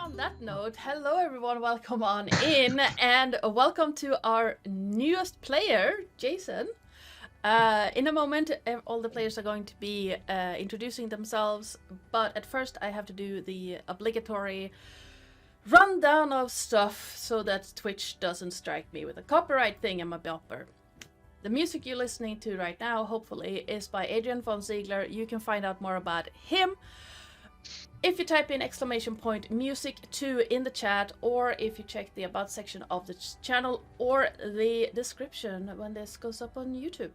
on that note, hello everyone, welcome on in, and welcome to our newest player, Jason. In a moment, all the players are going to be introducing themselves, but at first I have to do the obligatory rundown of stuff so that Twitch doesn't strike me with a copyright thing and my bopper. The music you're listening to right now, hopefully, is by Adrian von Ziegler. You can find out more about him if you type in !music2 in the chat, or if you check the about section of the channel or the description when this goes up on YouTube.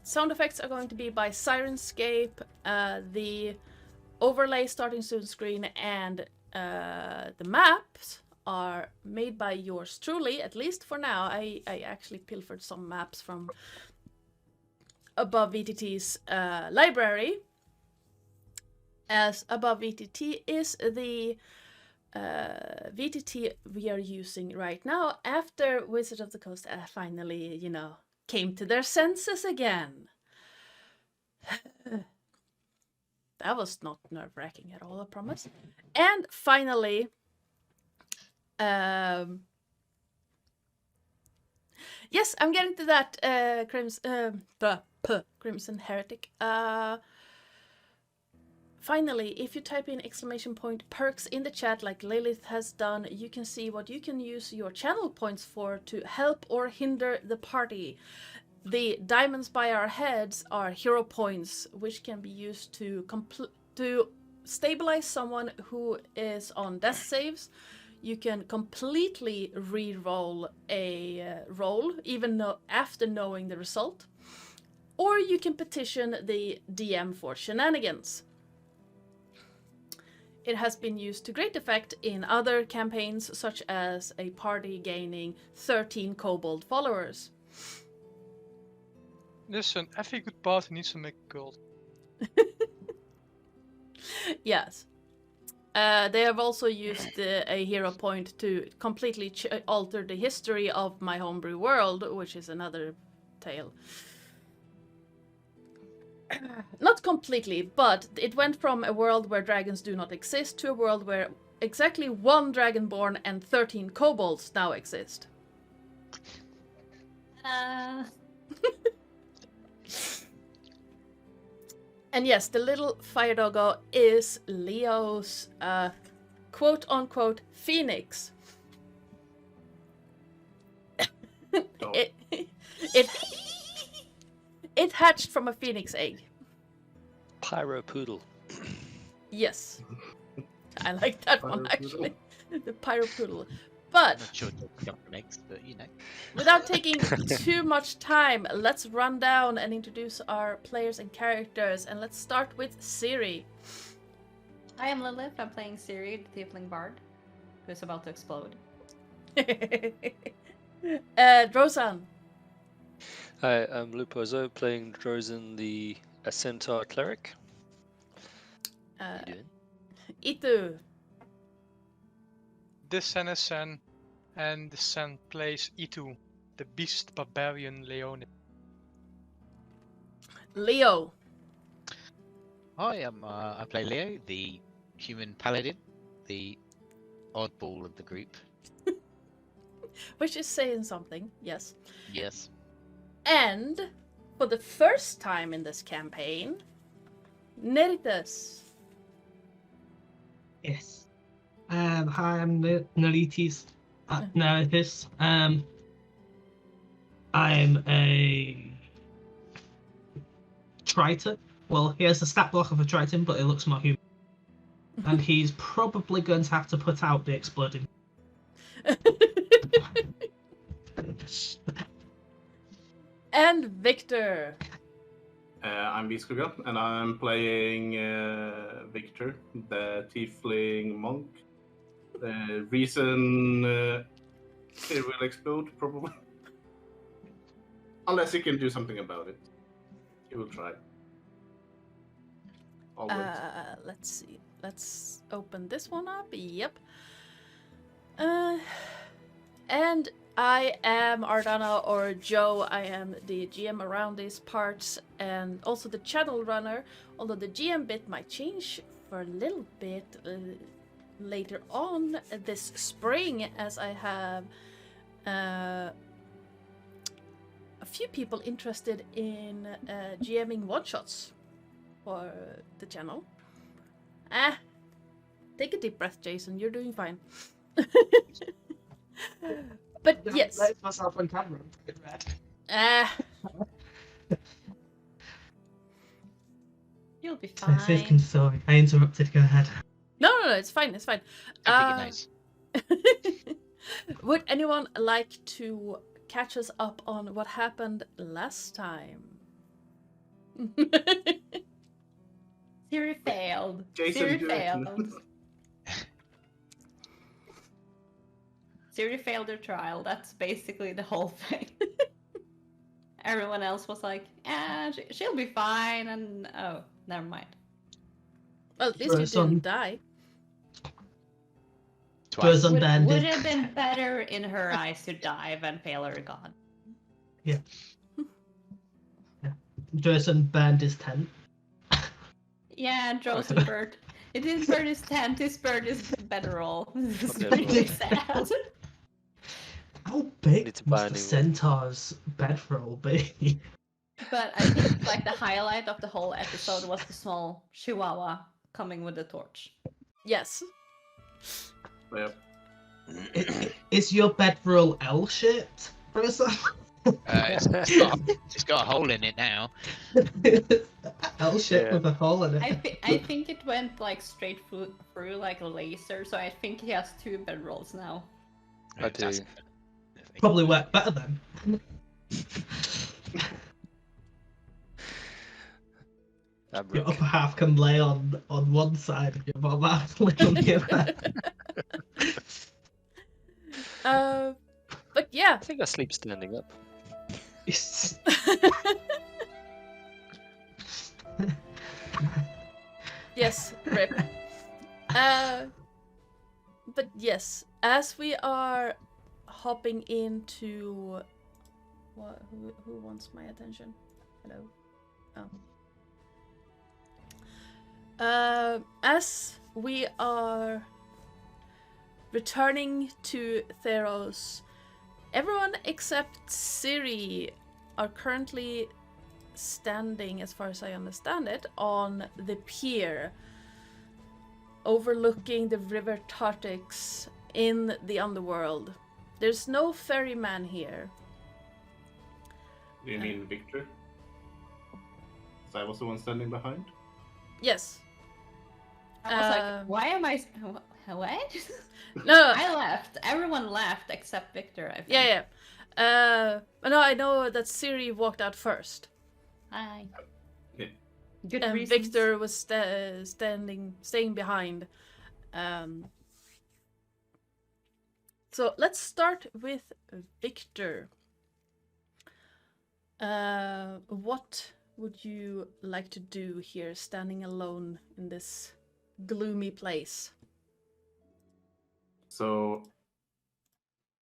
Sound effects are going to be by Sirenscape. The overlay starting soon screen and the maps are made by yours truly, at least for now. I actually pilfered some maps from Above VTT's library, as Above VTT is the VTT we are using right now after Wizard of the Coast finally, came to their senses again. That was not nerve-wracking at all, I promise. And finally, yes, I'm getting to that, Crimson Heretic. Finally, if you type in !perks in the chat like Lillith has done, you can see what you can use your channel points for to help or hinder the party. The diamonds by our heads are hero points, which can be used to stabilize someone who is on death saves. You can completely re-roll a roll, even after knowing the result. Or you can petition the DM for shenanigans. It has been used to great effect in other campaigns, such as a party gaining 13 kobold followers. Listen, every good party needs to make a cult. Yes. They have also used a hero point to completely alter the history of my homebrew world, which is another tale. Not completely, but it went from a world where dragons do not exist to a world where exactly 1 dragonborn and 13 kobolds now exist. And yes, the little fire doggo is Leo's quote-unquote phoenix. It hatched from a phoenix egg. Pyro poodle. Yes. I like that one, actually. The pyro poodle. But, I'm not sure it's jump next, but without taking too much time, let's run down and introduce our players and characters. And let's start with Siri. I am Lillith. I'm playing Siri, the Tiefling Bard, who's about to explode. Drosan. Hi, I'm LupoZo, playing Drozen, the Centaur Cleric. How you doing? Itu. This Sen is Sen, and the Sen plays Itu, the Beast Barbarian Leone. Leo. Hi, I play Leo, the human paladin, the oddball of the group. Which is saying something, yes. Yes. And, for the first time in this campaign, Nerites. Yes. Hi, I'm Nerites. Nerites. I'm a Triton. Well, he has the stat block of a Triton, but it looks more human. And he's probably going to have to put out the exploding. And Victor. I'm Viskugga, and I'm playing Victor, the Tiefling monk. The reason it will explode, probably. Unless he can do something about it. He will try. Always. Let's see. Let's open this one up. Yep. And I am Ardana, or Joe. I am the GM around these parts and also the channel runner, although the GM bit might change for a little bit later on this spring, as I have a few people interested in GMing one-shots for the channel. Take a deep breath, Jason. You're doing fine. But yes. Let myself on camera. You'll be fine. Sorry, I interrupted. Go ahead. No, it's fine. It's fine. Nice. Would anyone like to catch us up on what happened last time? Siri failed. Jason, Siri do it. failed. Siri failed her trial. That's basically the whole thing. Everyone else was like, she'll be fine, and oh, never mind. Well, at least you didn't die. Twice. Would have been better in her eyes to die than fail her god. Yeah. Jason burned his tent. Yeah, Joseph bird. It didn't burn his tent, his bird is bedroll. This is really sad. How big Need to buy a must the new one. centaur's bedroll be? But I think like the highlight of the whole episode was the small chihuahua coming with the torch. Yes. Yep. Is your bedroll L-shaped, Professor? It's got a hole in it now. L-shaped Yeah. with a hole in it. I think it went like straight through like a laser, so I think he has 2 bedrolls now. I do. Probably work better then. Your Fabric. upper half can lay on one side and your bottom half lay on the other. But yeah. I think I sleep standing up. Yes, rip. But yes, as we are hopping into who wants my attention? Hello. As we are returning to Theros, everyone except Ciri are currently standing, as far as I understand it, on the pier overlooking the river Tartix in the underworld. There's no ferryman here. Do you mean Victor? So I was the one standing behind? Yes. I was like, why am I... What? No. I left. Everyone left except Victor, I think. Yeah. No, I know that Ciri walked out first. Hi. Yeah. Good And reasons. Victor was staying behind. So let's start with Victor. What would you like to do here, standing alone in this gloomy place? So,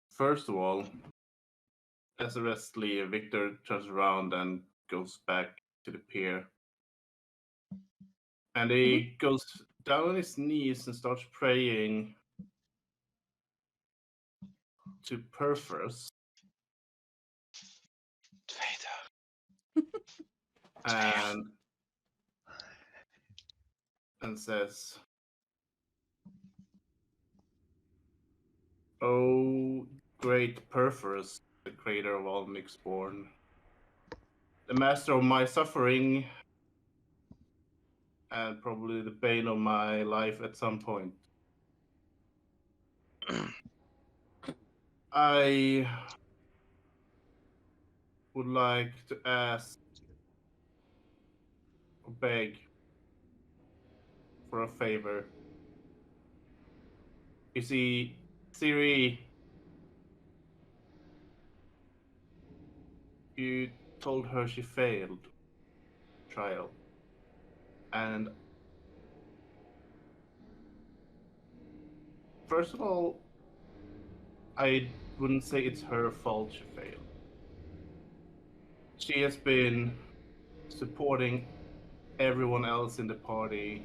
first of all, as the rest leave, Victor turns around and goes back to the pier. And he goes down on his knees and starts praying to Perforus. And says, "Oh, great Perforus, the creator of all mixborn, the master of my suffering, and probably the bane of my life at some point. I would like to ask or beg for a favor. You see, Ciri, you told her she failed trial. And first of all, I wouldn't say it's her fault she failed. She has been supporting everyone else in the party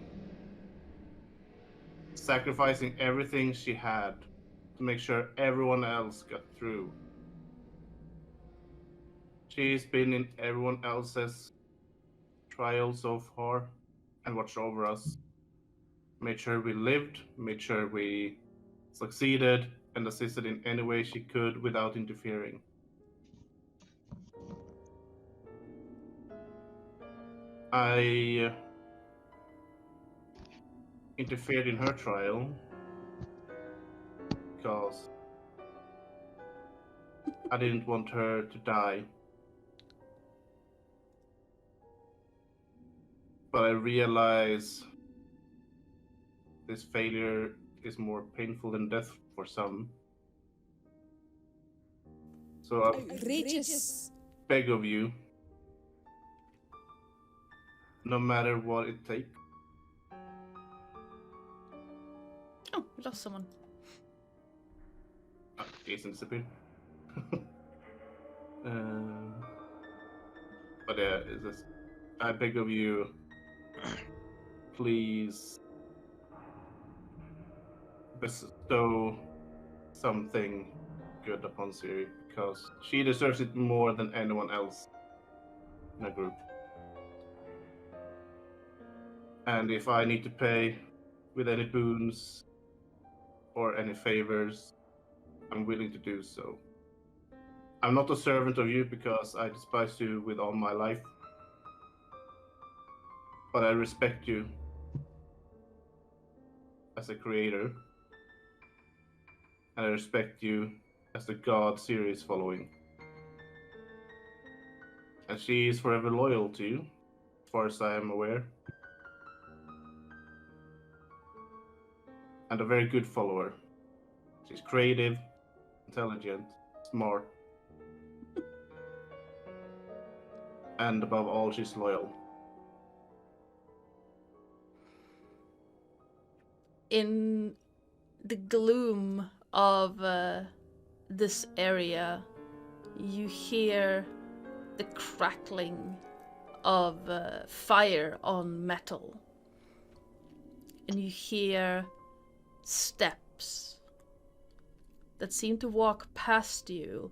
sacrificing everything she had to make sure everyone else got through. She's been in everyone else's trial so far and watched over us. Made sure we lived, made sure we succeeded, and assisted in any way she could without interfering. I interfered in her trial because I didn't want her to die. But I realize this failure is more painful than death for some. So I Outrageous. beg of you, no matter what it takes, Oh, we lost someone. Jason disappeared. But yeah, it's just, I beg of you, please bestow something good upon Siri, because she deserves it more than anyone else in a group. And if I need to pay with any boons or any favors, I'm willing to do so. I'm not a servant of you because I despise you with all my life. But I respect you as a creator. And I respect you as the god Siri is following. And she is forever loyal to you, as far as I am aware. And a very good follower. She's creative, intelligent, smart. And above all, she's loyal. In the gloom of this area, you hear the crackling of fire on metal. And you hear steps that seem to walk past you,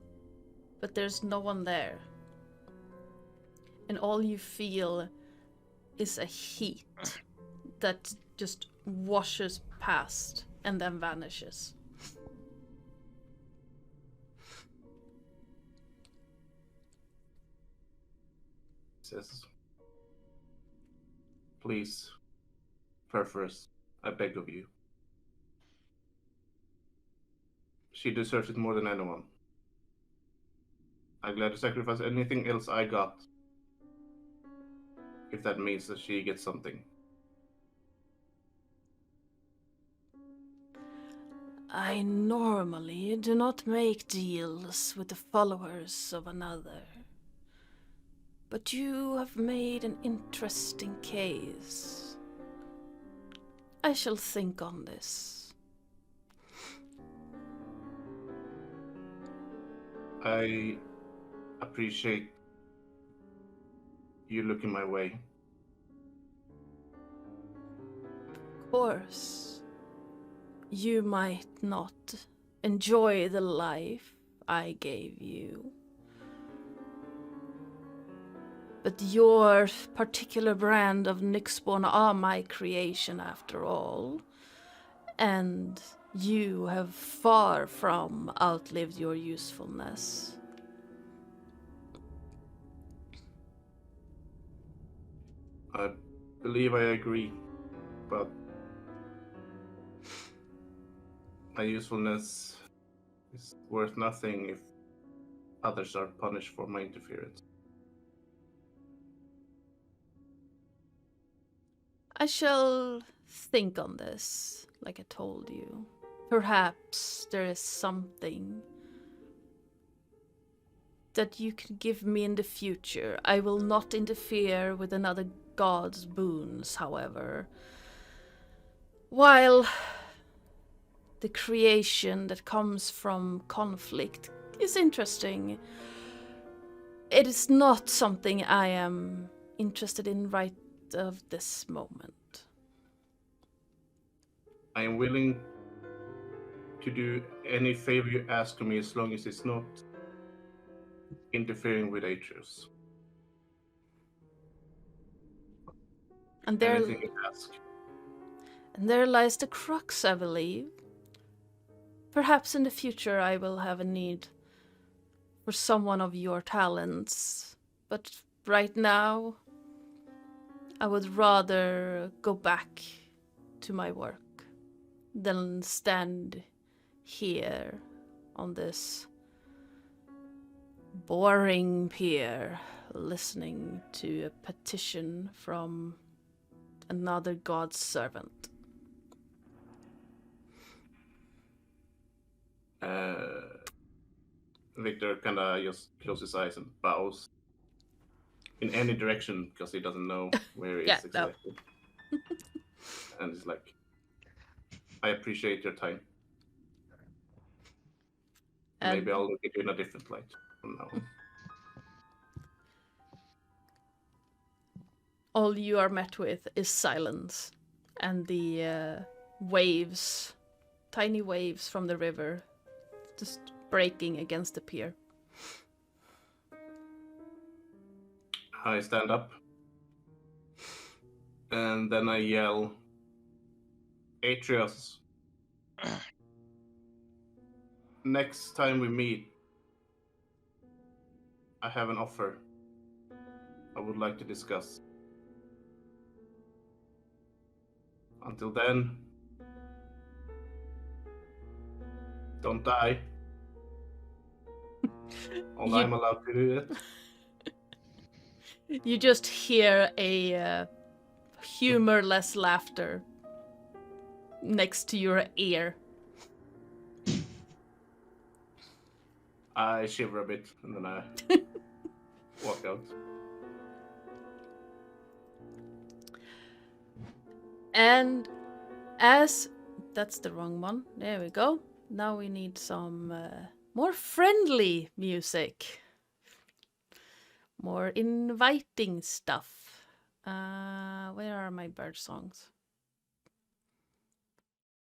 but there's no one there. And all you feel is a heat that just washes past and then vanishes. Says, please, Perforus, I beg of you. She deserves it more than anyone. I'm glad to sacrifice anything else I got, if that means that she gets something. I normally do not make deals with the followers of another. But you have made an interesting case. I shall think on this. I appreciate you looking my way. Of course, you might not enjoy the life I gave you. But your particular brand of Nyxborn are my creation after all. And you have far from outlived your usefulness. I believe I agree, but my usefulness is worth nothing if others are punished for my interference. I shall think on this, like I told you. Perhaps there is something that you can give me in the future. I will not interfere with another god's boons, however. While the creation that comes from conflict is interesting, it is not something I am interested in right of this moment. I am willing to do any favor you ask of me as long as it's not interfering with Atreus. And there, Anything you ask. and there lies the crux, I believe. Perhaps in the future I will have a need for someone of your talents, but right now I would rather go back to my work than stand here on this boring pier listening to a petition from another god's servant. Victor kind of just closes his eyes and bows in any direction because he doesn't know where he Yeah, is no. exactly. And he's like, I appreciate your time. And Maybe I'll look at you in a different light from now on. all you are met with is silence and the waves, tiny waves from the river, just breaking against the pier. I stand up. And then I yell, Atreus, next time we meet, I have an offer I would like to discuss. Until then, don't die. Although I'm allowed to do it. You just hear a humorless laughter next to your ear. I shiver a bit and then I walk out. And as... That's the wrong one. There we go. Now we need some more friendly music. More inviting stuff. Where are my bird songs?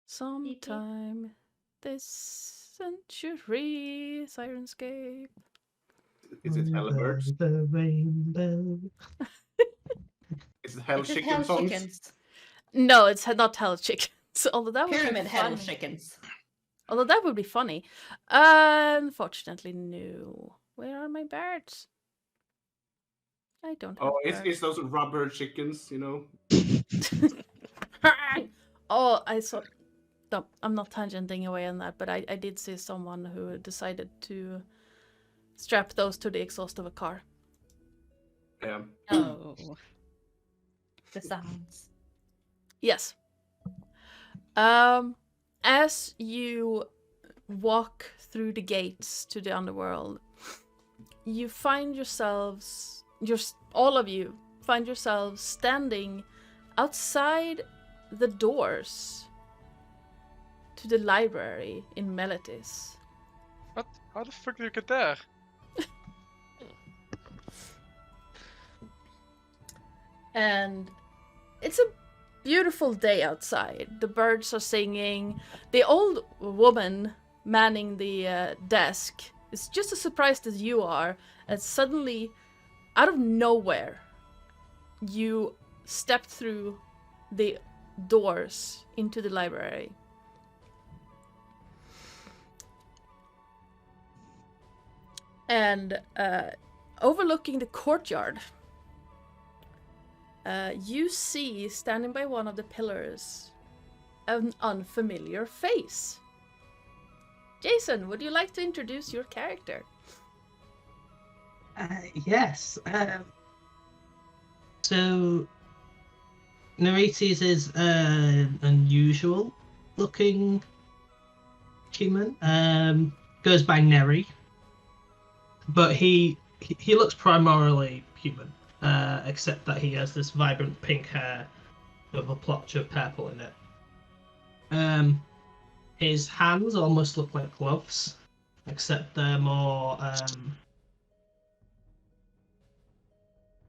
Sometime this century, Sirenscape. Is it Hellbirds? The rainbow. Is it Hell Is it Chicken Hell songs? Chickens? No, it's not Hell Chickens. Although that would Pyramid be Hell funny. Chickens. Although that would be funny. Unfortunately, no. Where are my birds? I don't have Oh, birds. it's those rubber chickens, you know? Oh, I saw... No, I'm not tangenting away on that, but I did see someone who decided to strap those to the exhaust of a car. Yeah. Oh. The sounds. Yes. As you walk through the gates to the underworld, you find yourselves, all of you find yourselves standing outside the doors to the library in Melitis. What? How the fuck do you get there? And it's a beautiful day outside. The birds are singing. The old woman manning the desk is just as surprised as you are, as suddenly, out of nowhere, you step through the doors into the library. And overlooking the courtyard, you see, standing by one of the pillars, an unfamiliar face. Jason, would you like to introduce your character? Yes. So, Nerites is an unusual looking human. Goes by Neri. But he looks primarily human, except that he has this vibrant pink hair with a plotch of purple in it. His hands almost look like gloves, except they're more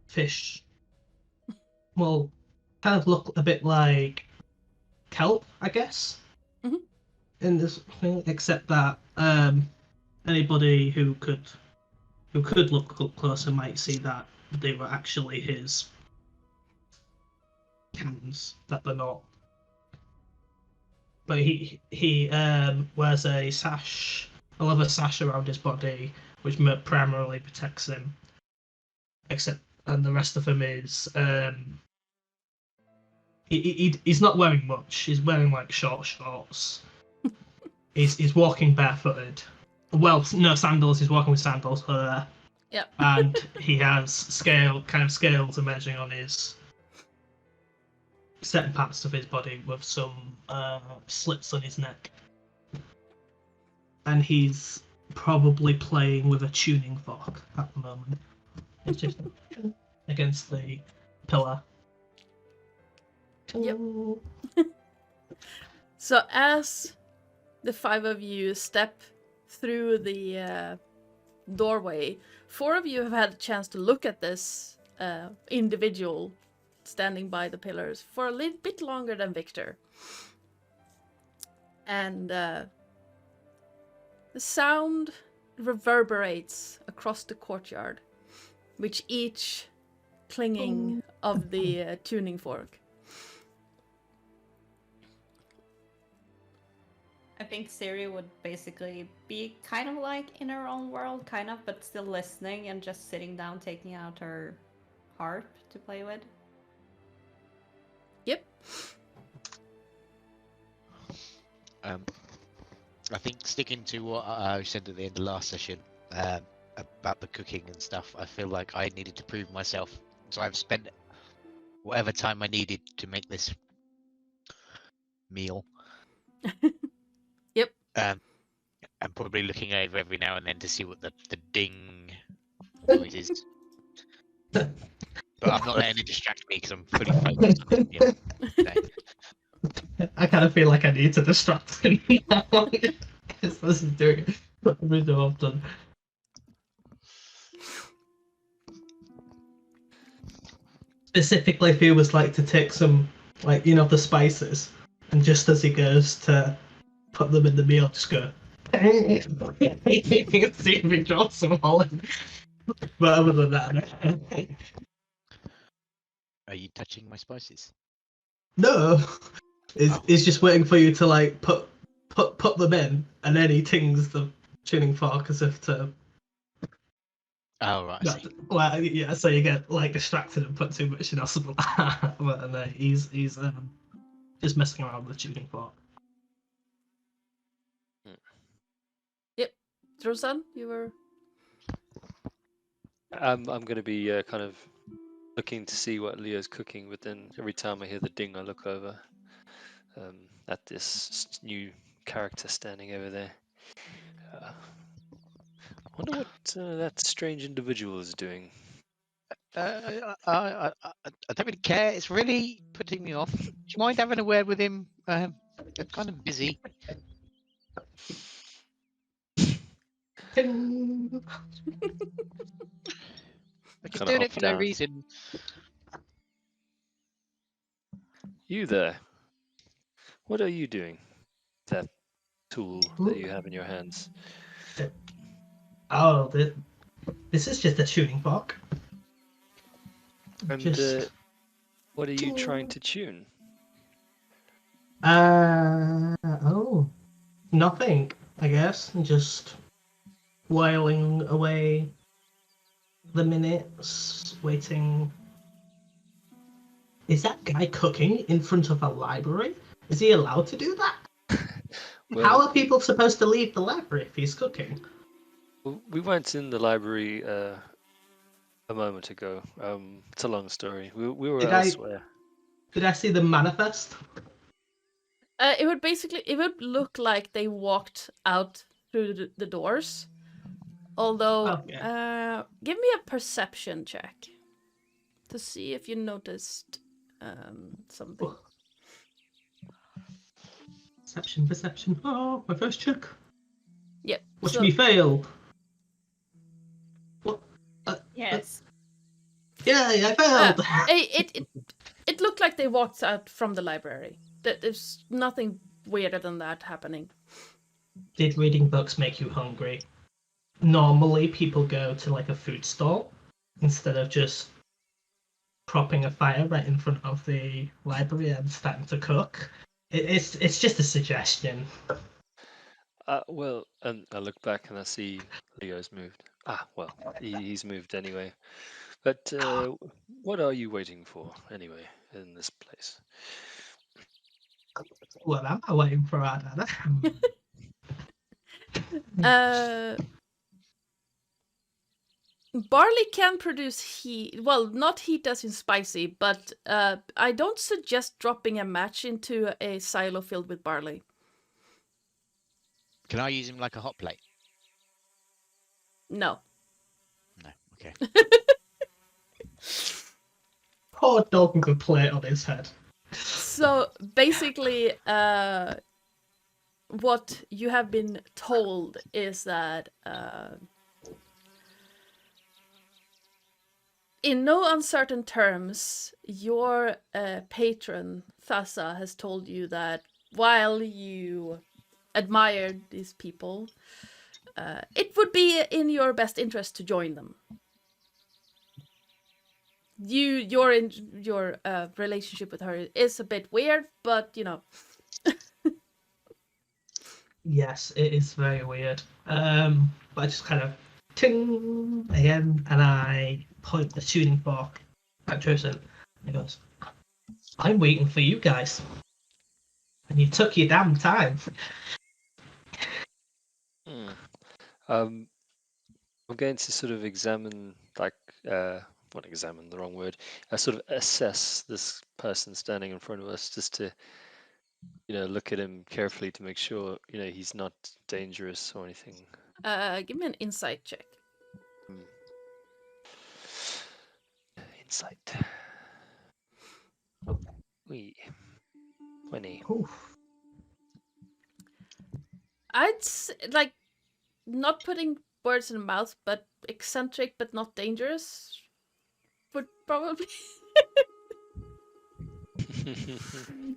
fish. Well, kind of look a bit like kelp, I guess. Mhm. In this thing, except that anybody who could look up closer might see that they were actually his hands, that they're not. But he wears a leather sash around his body, which primarily protects him. And the rest of him is he's not wearing much. He's wearing like short shorts. He's walking barefooted. Well, no sandals. He's walking with sandals. Yep. And he has scales emerging on his certain parts of his body with some slits on his neck. And he's probably playing with a tuning fork at the moment. It's just against the pillar. Yep. So as the 5 of you step through the doorway, 4 of you have had a chance to look at this individual standing by the pillars for a little bit longer than Victor. And the sound reverberates across the courtyard, with each clinging of the tuning fork. I think Siri would basically be kind of like in her own world, but still listening and just sitting down, taking out her harp to play with. Yep. I think sticking to what I said at the end of the last session about the cooking and stuff, I feel like I needed to prove myself. So I've spent whatever time I needed to make this meal. Yep. I'm probably looking over every now and then to see what the ding noise is. But I'm not letting it distract me because I'm fully focused on it. Yeah. I kind of feel like I need to distract him now. Because this is doing it every so often. Specifically, if he was like to take some, like, you know, the spices, and just as he goes to put them in the meal, just go. See if he drops some Holland. But other than that, Are you touching my spices? no. He's just waiting for you to like put them in, and then he tings the tuning fork as if to. Oh right. I see. Well, yeah, so you get like distracted and put too much in or something like that. But no, he's just messing around with the tuning fork. Yep. Drosan, you were. I'm going to be kind of looking to see what Leo's cooking, but then every time I hear the ding, I look over at this new character standing over there. I wonder what that strange individual is doing. I don't really care. It's really putting me off. Do you mind having a word with him? I'm kind of busy. Like he's doing it for no reason. You there? What are you doing? That tool that you have in your hands. Oh, this is just a tuning fork. And what are you trying to tune? Nothing, I guess. Just whiling away the minutes, waiting. Is that guy cooking in front of a library? Is he allowed to do that? Well, how are people supposed to leave the library if he's cooking? We went in the library a moment ago. It's a long story. We were elsewhere. Did I see the manifest? It would look like they walked out through the doors. Although, give me a perception check to see if you noticed something. Perception. Oh, my first check. Yep. Watch me fail. What? Yes. Yay, I failed! It looked like they walked out from the library. There's nothing weirder than that happening. Did reading books make you hungry? Normally, people go to like a food stall instead of just propping a fire right in front of the library and starting to cook. It's just a suggestion. Well, and I look back and I see Leo's moved. Well, he's moved anyway. But what are you waiting for anyway in this place? What am I waiting for, Adana? Barley can produce heat. Well, not heat as in spicy, but I don't suggest dropping a match into a silo filled with barley. Can I use him like a hot plate? No. No. Okay. Poor dog with a plate on his head. So basically, what you have been told is that in no uncertain terms, your patron, Thassa, has told you that while you admire these people, it would be in your best interest to join them. Your relationship with her is a bit weird, but you know. Yes, it is very weird. But I just kind of ting again, and I point the tuning fork at Joseph. He goes, "I'm waiting for you guys, and you took your damn time." I'm going to sort of examine, like, not examine, the wrong word. I sort of assess this person standing in front of us, just to, look at him carefully to make sure, he's not dangerous or anything. Give me an insight check. Insight. We 20. Oof. I'd like not putting words in the mouth, but eccentric but not dangerous would probably.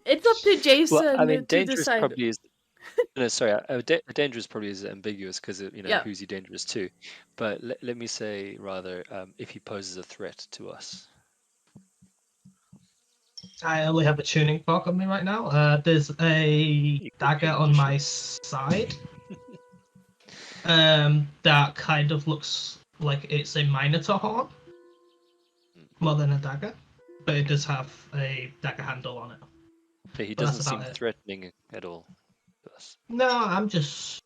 It's up to Jason Well, I mean, to dangerous decide. probably is. No, sorry. Dangerous probably is ambiguous because Yeah. who's he dangerous to? But let me say rather, if he poses a threat to us. I only have a tuning fork on me right now. There's a dagger on my side. That kind of looks like it's a minotaur horn, more than a dagger, but it does have a dagger handle on it. But he But that's doesn't seem about it. threatening at all to us. No, I'm just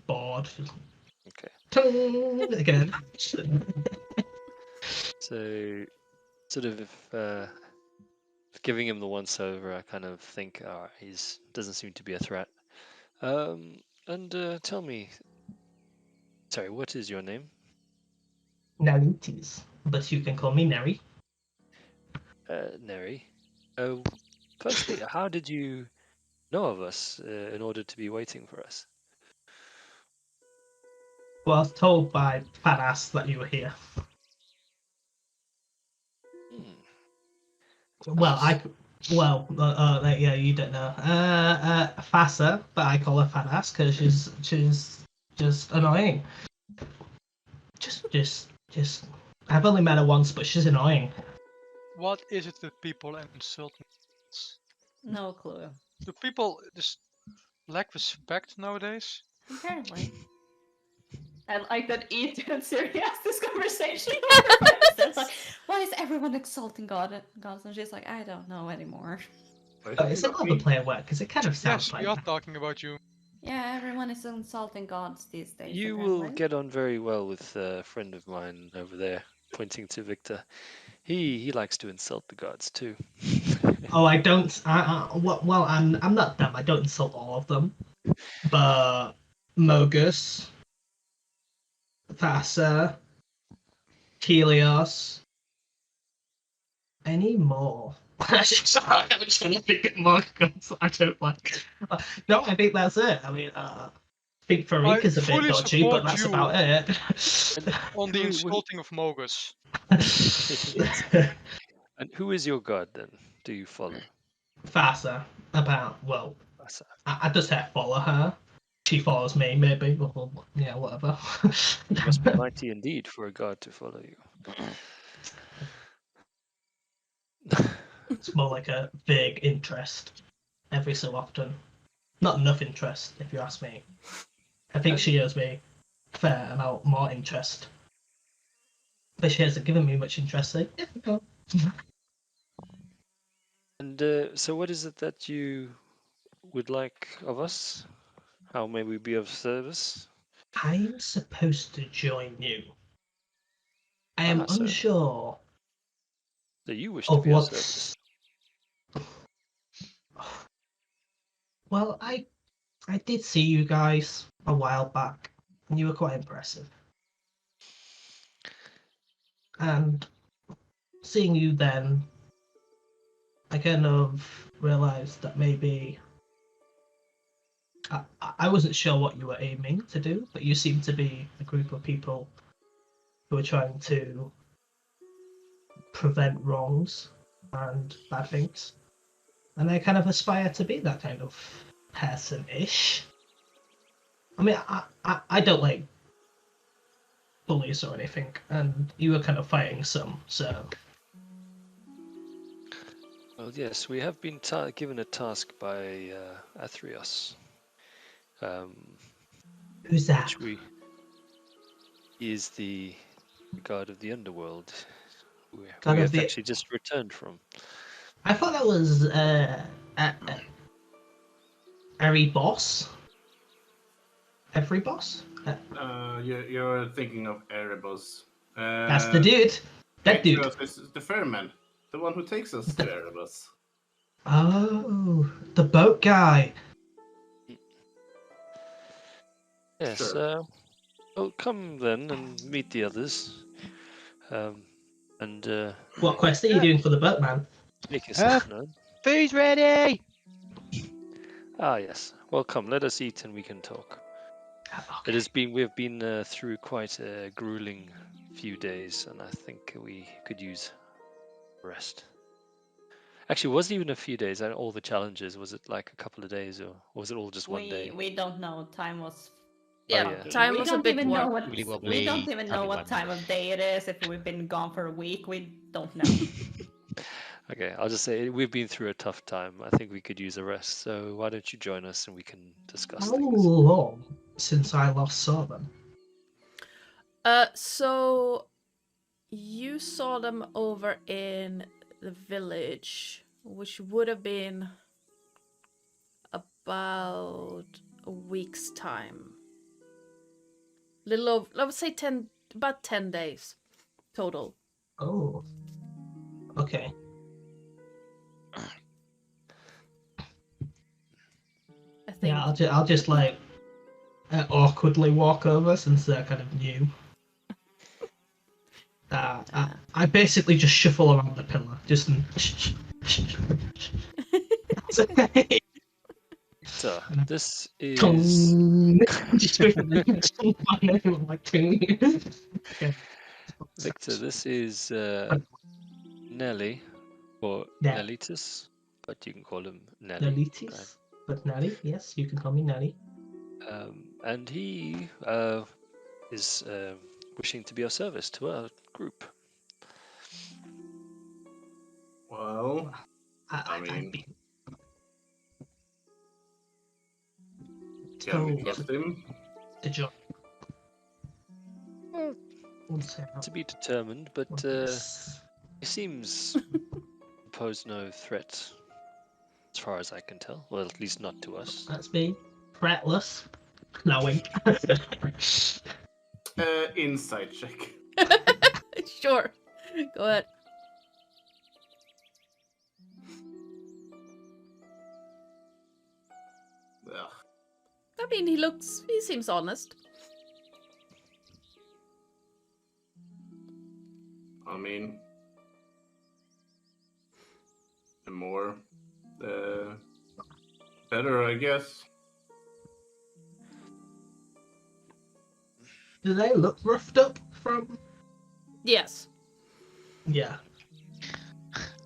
bored. Okay. Ting again. So, sort of, giving him the once over, I kind of think, he's doesn't seem to be a threat. And tell me, sorry, what is your name? Nerites, but you can call me Neri. Neri. Firstly, how did you know of us in order to be waiting for us? Well, I was told by Fat Ass that you were here. Well, yeah, you don't know. Fassa, but I call her Fat Ass because she's just annoying. Just. I've only met her once, but she's annoying. What is it with people and insulting? No clue. Do people just lack respect nowadays? Apparently. I like that Ethan and Siri has this conversation. It's like, why is everyone exalting gods? And she's like, I don't know anymore. It's a clever player work because it kind of sounds Yes, like we are talking about you. Yeah, everyone is insulting gods these days. You will get on very well with a friend of mine over there, pointing to Victor. He likes to insult the gods too. Oh, I don't. Well, I'm not dumb. I don't insult all of them, but Mogus, Thassa, Helios. Any more? I'm trying to think of more gods I don't like. No, I think that's it. I mean, I think Farik is a bit fully dodgy, but support that's you. about it. On the insulting of Mogus. And who is your god then? Do you follow? Farsa about, well, That's I just have to follow her. She follows me, maybe. Or, yeah, whatever. You must be mighty indeed for a god to follow you. It's more like a vague interest every so often. Not enough interest, if you ask me. I think she owes me a fair amount more interest. But she hasn't given me much interest, so yeah, no. And so what is it that you would like of us? How may we be of service? I'm supposed to join you. I am So unsure you wish to of be of service. what's. Well, I did see you guys a while back, and you were quite impressive. And seeing you then, I kind of realised that maybe I wasn't sure what you were aiming to do, but you seem to be a group of people who are trying to prevent wrongs and bad things. And I kind of aspire to be that kind of person-ish. I mean, I don't like bullies or anything, and you were kind of fighting some, so... Well, yes, we have been given a task by Athreos. Who's that? He is the god of the underworld. We God of have the- actually just returned from. I thought that was every boss. Every boss. You're thinking of Erebus. That's the dude. That dude. Athreos is the Ferryman, the one who takes us to Erebus. Oh, the boat guy. Yes. Sure. Well, come then and meet the others. And What quest are you doing for the boatman? make yourself known. Food's ready! Ah, yes. Well, come. Let us eat and we can talk. Okay. We have been through quite a grueling few days, and I think we could use rest. Actually, was it even a few days? All the challenges, was it like a couple of days, or was it all just one day? We don't know. Time was. Yeah, yeah. time we was a don't bit even know more. what Really we wobbly, don't even know probably what one. time of day it is. If we've been gone for a week, we don't know. Okay, I'll just say we've been through a tough time. I think we could use a rest. So why don't you join us and we can discuss How things? long since I last saw them? So you saw them over in the village, which would have been about a week's time. Little over, I would say about 10 days total. Oh. Okay. I think. Yeah, I'll just like awkwardly walk over since they're kind of new. I basically just shuffle around the pillar, just. That's okay. So this is Just like okay. Victor. This is Nelly, or Yeah. Nerites, but you can call him Nelly. Nerites, but Nelly, yes, you can call me Nelly. And he is wishing to be of service to our group. Well, I mean, mean, can we told trust him? to join. Well, One second. to be determined, but Yes. he seems to pose no threat, as far as I can tell. Well, at least not to us. That's me, fretless, knowing. Insight check. Sure. Go ahead. Ugh. I mean, he seems honest. I mean, the more, the better, I guess. Do they look roughed up from? Yes. Yeah.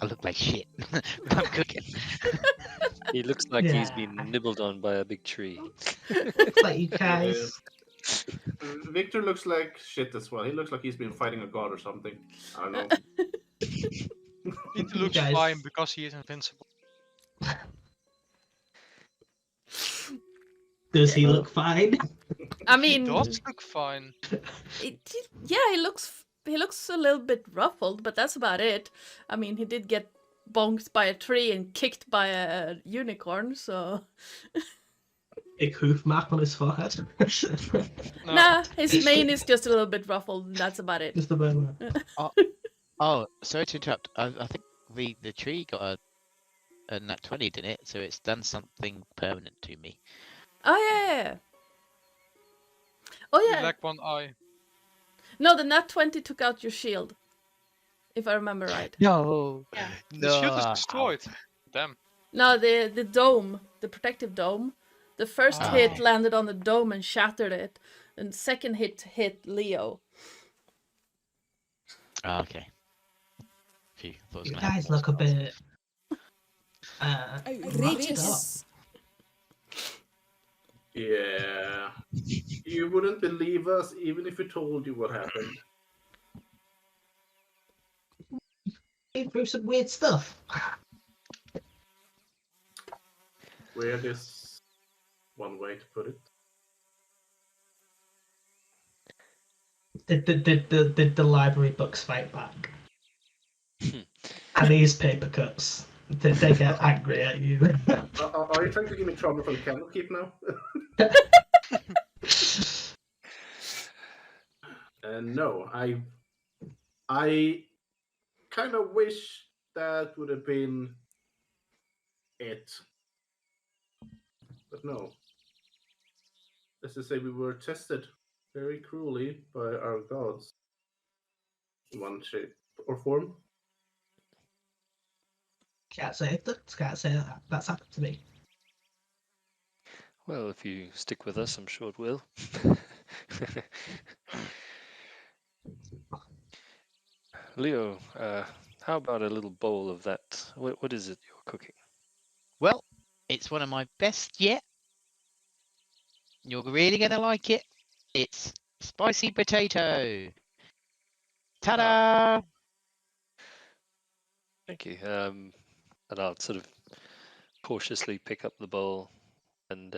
I look like shit. I'm cooking. He looks like he's been Yeah. nibbled on by a big tree. Looks like you guys. Victor looks like shit as well. He looks like he's been fighting a god or something. I don't know. It You looks guys- fine because he is invincible. Does he look fine? I He mean, does look fine. yeah, he looks a little bit ruffled, but that's about it. I mean, he did get bonked by a tree and kicked by a unicorn, so Big hoof mark on his forehead. No, nah, his mane is just a little bit ruffled, and that's about it. Just a moment. Oh, sorry to interrupt. I think the tree got a nat 20, didn't it? So it's done something permanent to me. Oh yeah. Oh you yeah. lack one eye. No, the nat 20 took out your shield, if I remember right. No. Yeah. The shield is destroyed. Damn. No, the dome, the protective dome. The first Oh. hit landed on the dome and shattered it, and second hit Leo. Oh, okay. Phew, thought it was You gonna have guys more look a spells. bit Outrageous. Yeah. You wouldn't believe us even if we told you what happened. been through some weird stuff. Weird is one way to put it. Did the library books fight back? And these paper cuts, did they get angry at you? Are you trying to give me trouble from Candlekeep now? No, I kind of wish that would have been it. But no. Let's just say we were tested very cruelly by our gods in one shape or form. Can't say that. That's happened to me. Well, if you stick with us, I'm sure it will. Leo, how about a little bowl of that? What is it you're cooking? Well, it's one of my best yet. You're really gonna like it. It's spicy potato. Ta-da! Thank you. And I'll sort of cautiously pick up the bowl and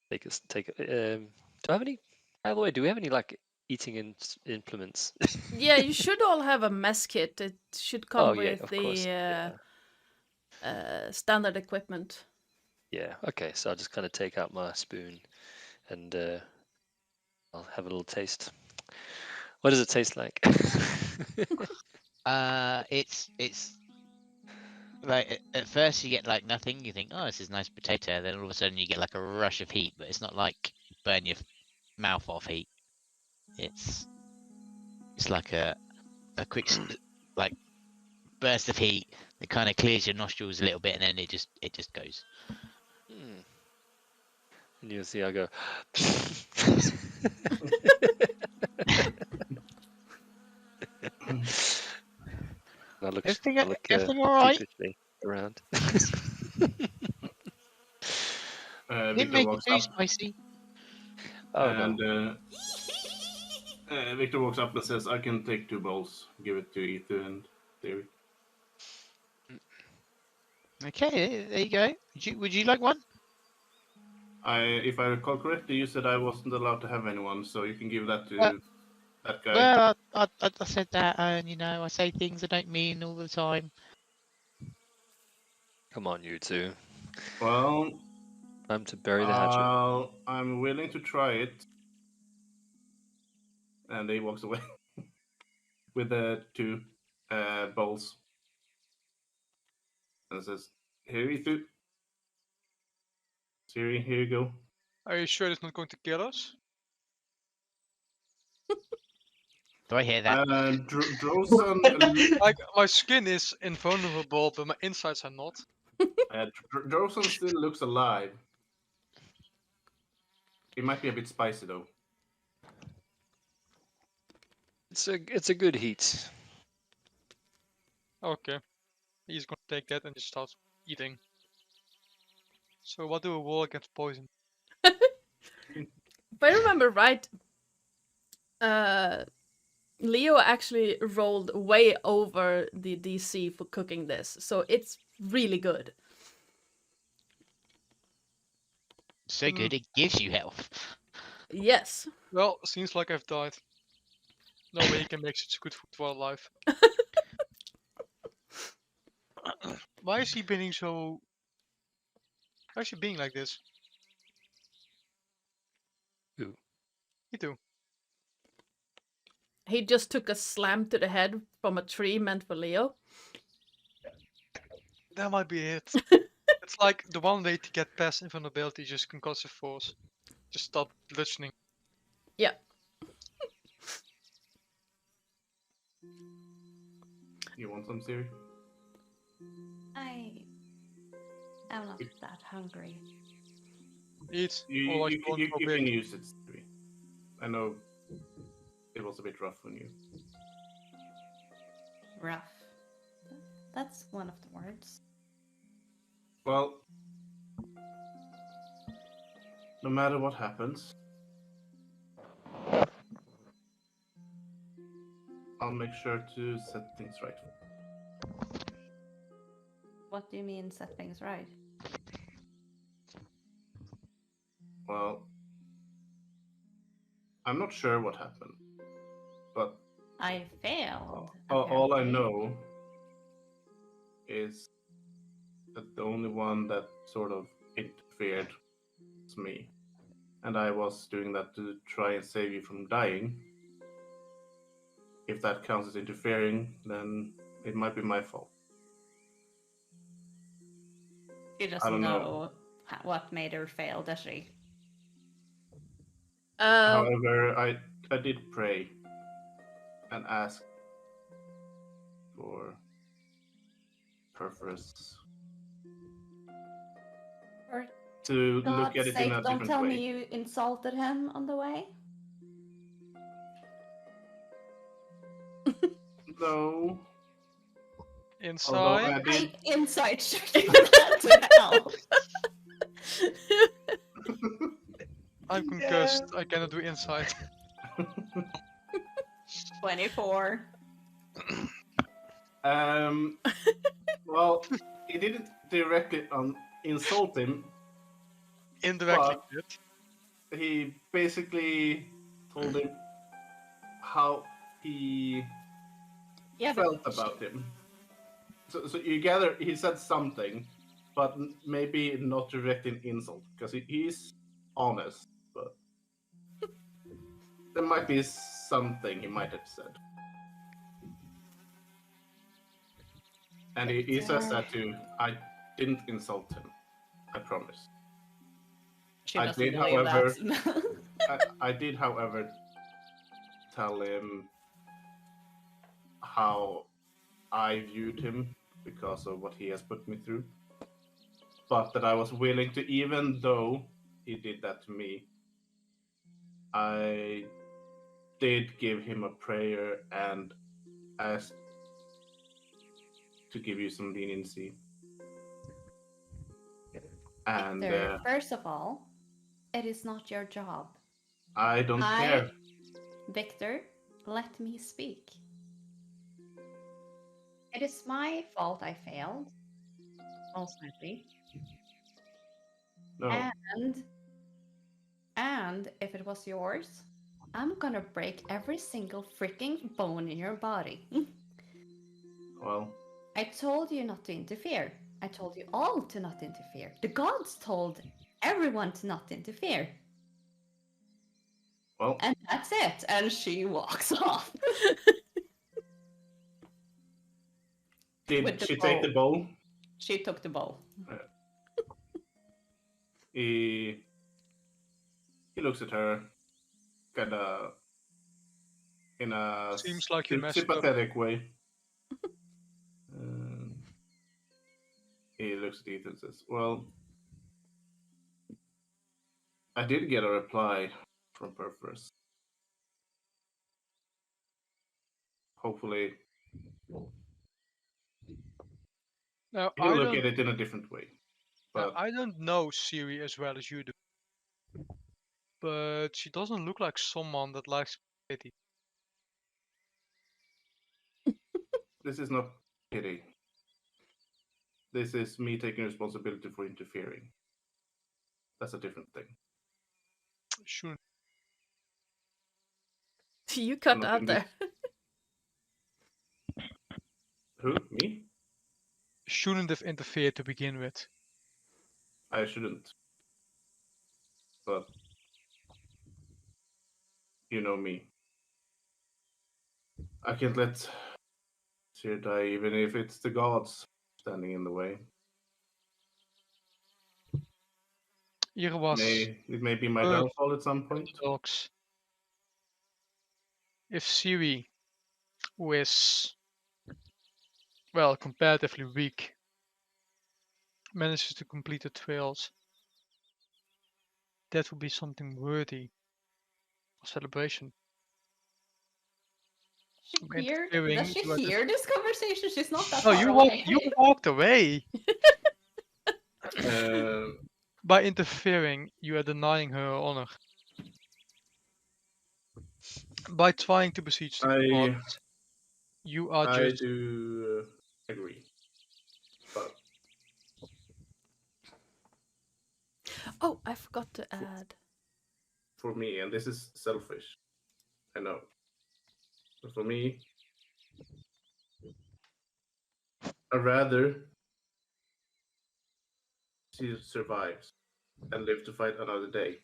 take it. Do I have any? By the way, do we have any like eating implements? Yeah, you should all have a mess kit. It should come Oh yeah, with of the course. Yeah. standard equipment. Yeah. Okay. So I'll just kind of take out my spoon and I'll have a little taste. What does it taste like? It's like at first you get like nothing. You think, oh, this is nice potato. Then all of a sudden you get like a rush of heat, but it's not like burn your mouth off heat. It's like a quick like burst of heat that kind of clears your nostrils a little bit, and then it just goes. Hmm. And you'll see I go. I look Everything all right? sheepishly around. Didn't Victor make it walks too up, spicy. Oh and no. Victor walks up and says, "I can take 2 bowls. Give it to Ethan and David." Okay, there you go. Would you like one? If I recall correctly, you said I wasn't allowed to have anyone, so you can give that to that guy. Well, I said that, and you know, I say things I don't mean all the time. Come on, you two. Well, Time to bury the hatchet. I'm willing to try it. And he walks away with the 2 bowls. And says, "Here, Ethan. Siri, here you go." Are you sure it's not going to kill us? Do I hear that? Droson, Like, my skin is invulnerable, but my insides are not. Droson still looks alive. It might be a bit spicy though. It's a good heat. Okay. He's gonna take that and just start eating. So what do we roll against poison? If I remember right, Leo actually rolled way over the DC for cooking this, so it's really good. So good it gives you health. Yes. Well, seems like I've died. No way you can make such good food while alive. Why is he being so... Why is he being like this? Who? You do. He just took a slam to the head from a tree meant for Leo. That might be it. It's like the one way to get past invulnerability is just concussive force. Just stop bludgeoning. Yeah. You want some, Siri? I am not that hungry. Eat. You, Otherwise you, you won't you, go you big. can use it, Siri. I know it was a bit rough on you. Rough. That's one of the words. Well, no matter what happens, I'll make sure to set things right. What do you mean set things right? Well, I'm not sure what happened, but I failed. all I apparently. know is that the only one that sort of interfered was me. And I was doing that to try and save you from dying. If that counts as interfering, then it might be my fault. She I doesn't don't know. know what made her fail, does she? However, I did pray and ask for purpose For to look God's at it sake, in a don't different tell way. me you insulted him on the way. No. Although Inside. I did. Inside checking that to hell. I'm concussed. I cannot do inside. 24. Well, he didn't directly insult him. Indirectly But- did. He basically told him how he Yeah, felt about him. So you gather he said something, but maybe not direct in insult, because he's honest, but there might be something he might have said. And he says that too. I didn't insult him. I promise. she I doesn't did, believe however- that. I did, however, tell him how I viewed him because of what he has put me through. But that I was willing to, even though he did that to me, I did give him a prayer and asked to give you some leniency. And Victor, first of all, it is not your job. I don't care. Victor, let me speak. It is my fault I failed. Ultimately. No. And if it was yours, I'm gonna break every single freaking bone in your body. Well, I told you not to interfere. I told you all to not interfere. The gods told everyone to not interfere. well, And that's it. And she walks off. did with the she take the bowl? She took the bowl. He looks at her, kinda in a Seems like you messed up. sympathetic way. He looks at Ethan and says, "Well, I did get a reply from Purpose. Hopefully, Now, He'll I look don't, at it in a different way. now, But I don't know Siri as well as you do. But she doesn't look like someone that likes pity. this is not pity. This is me taking responsibility for interfering. That's a different thing. Shouldn't, You I'm cut not out in there. Who? Me? shouldn't have interfered to begin with. I shouldn't. But you know me. I can't let Sir die, even if it's the gods standing in the way. Here was It may be my Uh, downfall at some point. dogs. If Siri, who is, well, comparatively weak, manages to complete the trails, that would be something worthy of celebration. She By heard? interfering, Does she you are just- hear this conversation? She's not that No, far you away. walked away. Uh, By interfering, you are denying her honor. By trying to besiege the I gods, you are I just do agree. But Oh, I forgot to add. for me, and this is selfish, I know. But for me, I'd rather she survives and live to fight another day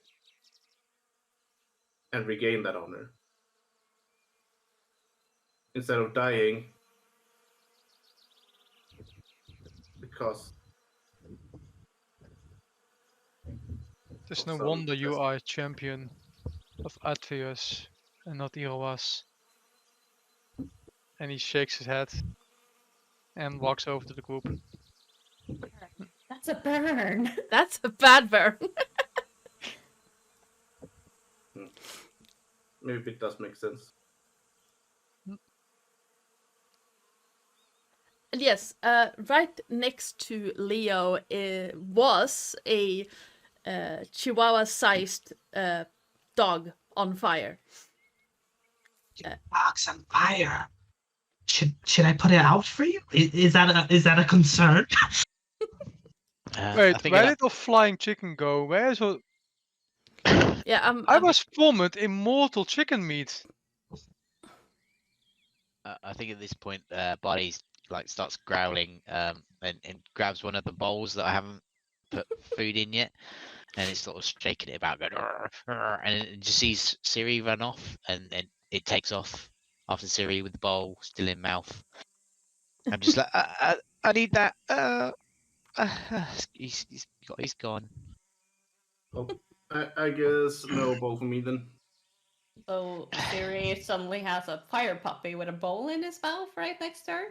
and regain that honor instead of dying because There's of no some wonder you fest- are a champion of Atreus and not Iroas. And he shakes his head and walks over to the group. That's a burn. That's a bad burn. Maybe it does make sense. And yes, right next to Leo was a Chihuahua-sized dog on fire. Box on fire. Should I put it out for you? Is that a concern? Wait, I think where that- did the flying chicken go? Where's her... Yeah, I was promised immortal chicken meat. I think at this point, Barney's like starts growling, and grabs one of the bowls that I haven't put food in yet, and it's sort of shaking it about, going, "Arr, arr," and it just sees Siri run off, and it takes off after Siri with the bowl still in mouth. I'm just like, I need that. He's gone. Oh, I guess no bowl for me then. So Siri suddenly has a fire puppy with a bowl in his mouth right next to her.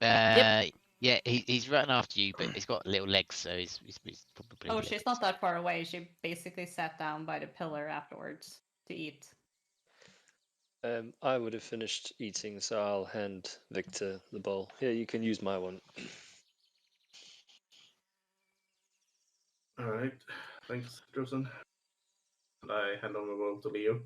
Yeah, he's running after you, but he's got little legs, so he's probably. Oh, she's not that far away. She basically sat down by the pillar afterwards to eat. I would have finished eating, so I'll hand Victor the bowl. Here, you can use my one. All right, thanks, Joseph. And I hand over the bowl to Leo.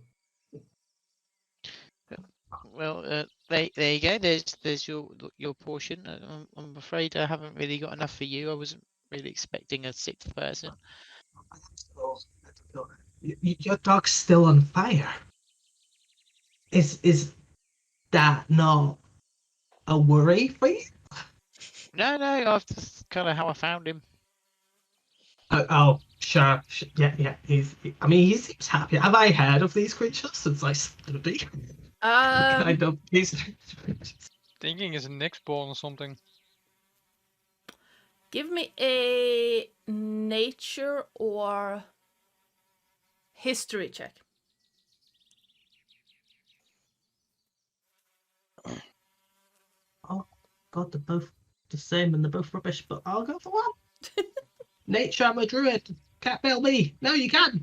Well, there you go. There's your portion. I'm afraid I haven't really got enough for you. I wasn't really expecting a sixth person. Your dog's still on fire. Is that not a worry for you? No, I've just kind of how I found him. Oh, sure. Yeah. He seems happy. Have I heard of these creatures since I studied? Kind of these creatures. Thinking is a next born or something. Give me a nature or history check. Oh God, they're both the same and they're both rubbish, but I'll go for one. Nature, I'm a druid. Can't fail me. No, you can.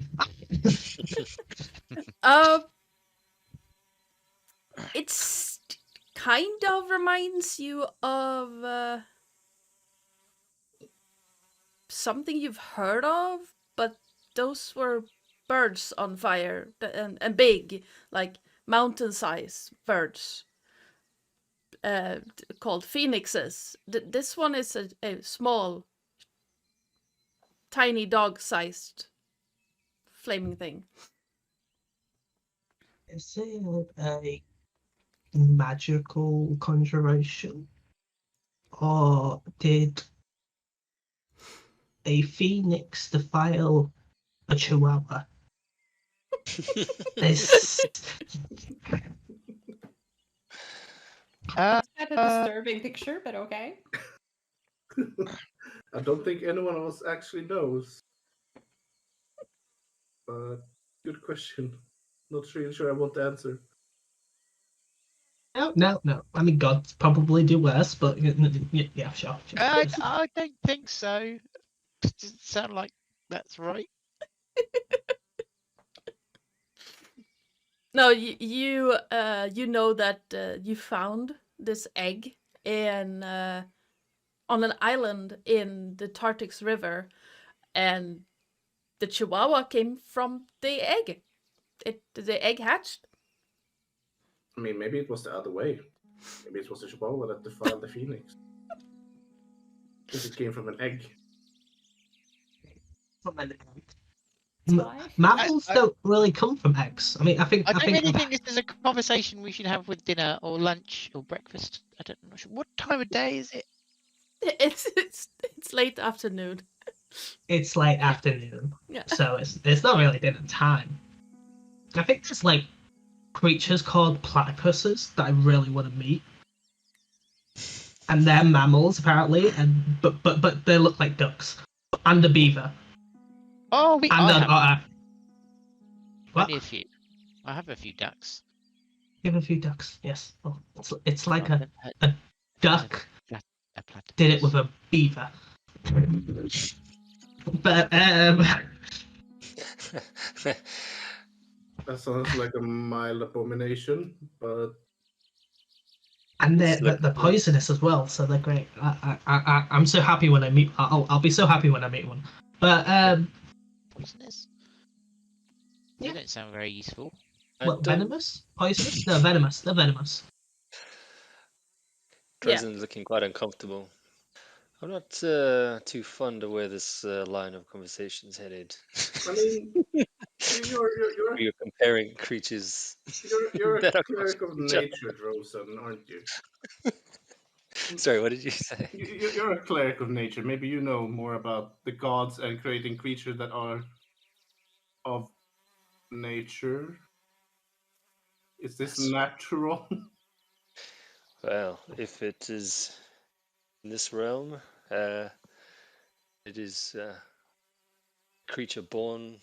It's kind of reminds you of something you've heard of, but those were birds on fire and big, like mountain-sized birds. Called phoenixes. This one is a small, tiny dog-sized flaming thing. Is it a magical conjuration? Or did a phoenix defile a chihuahua? This... It's kind of disturbing picture, but okay. I don't think anyone else actually knows. But good question. Not really sure I want to answer. No. I mean, gods probably do worse, but yeah, sure. I don't think so. Doesn't sound like that's right. No, you know that you found this egg in on an island in the Tartix River, and the Chihuahua came from the egg. The egg hatched. I mean, maybe it was the other way. Maybe it was the Chihuahua that defiled the Phoenix. Since it came from an egg. Mammals don't really come from eggs. I mean, I think. I don't really think this is a conversation we should have with dinner or lunch or breakfast. I'm not sure. What time of day is it? It's late afternoon. It's late afternoon, Yeah. so it's not really dinner time. I think there's like creatures called platypuses that I really want to meet, and they're mammals apparently, and but they look like ducks, and a beaver, Oh, and I an have otter. What? only a few. I have a few ducks. You have a few ducks, yes. Well, it's like Not a duck a platypus. did it with a beaver. But That sounds like a mild abomination, but and they're poisonous as well, so they're great. I'm so happy when I meet. I'll be so happy when I meet one. But Poisonous? Yeah. They don't sound very useful. what, venomous, poisonous? No, venomous. They're venomous. Dresden's looking quite uncomfortable. I'm not too fond of where this line of conversation's headed. I mean, You're comparing creatures. you're that a are cleric of close to each other. nature, Drosen, aren't you? Sorry, what did you say? You're a cleric of nature. Maybe you know more about the gods and creating creatures that are of nature. Is this natural? Well, if it is in this realm, it is a creature born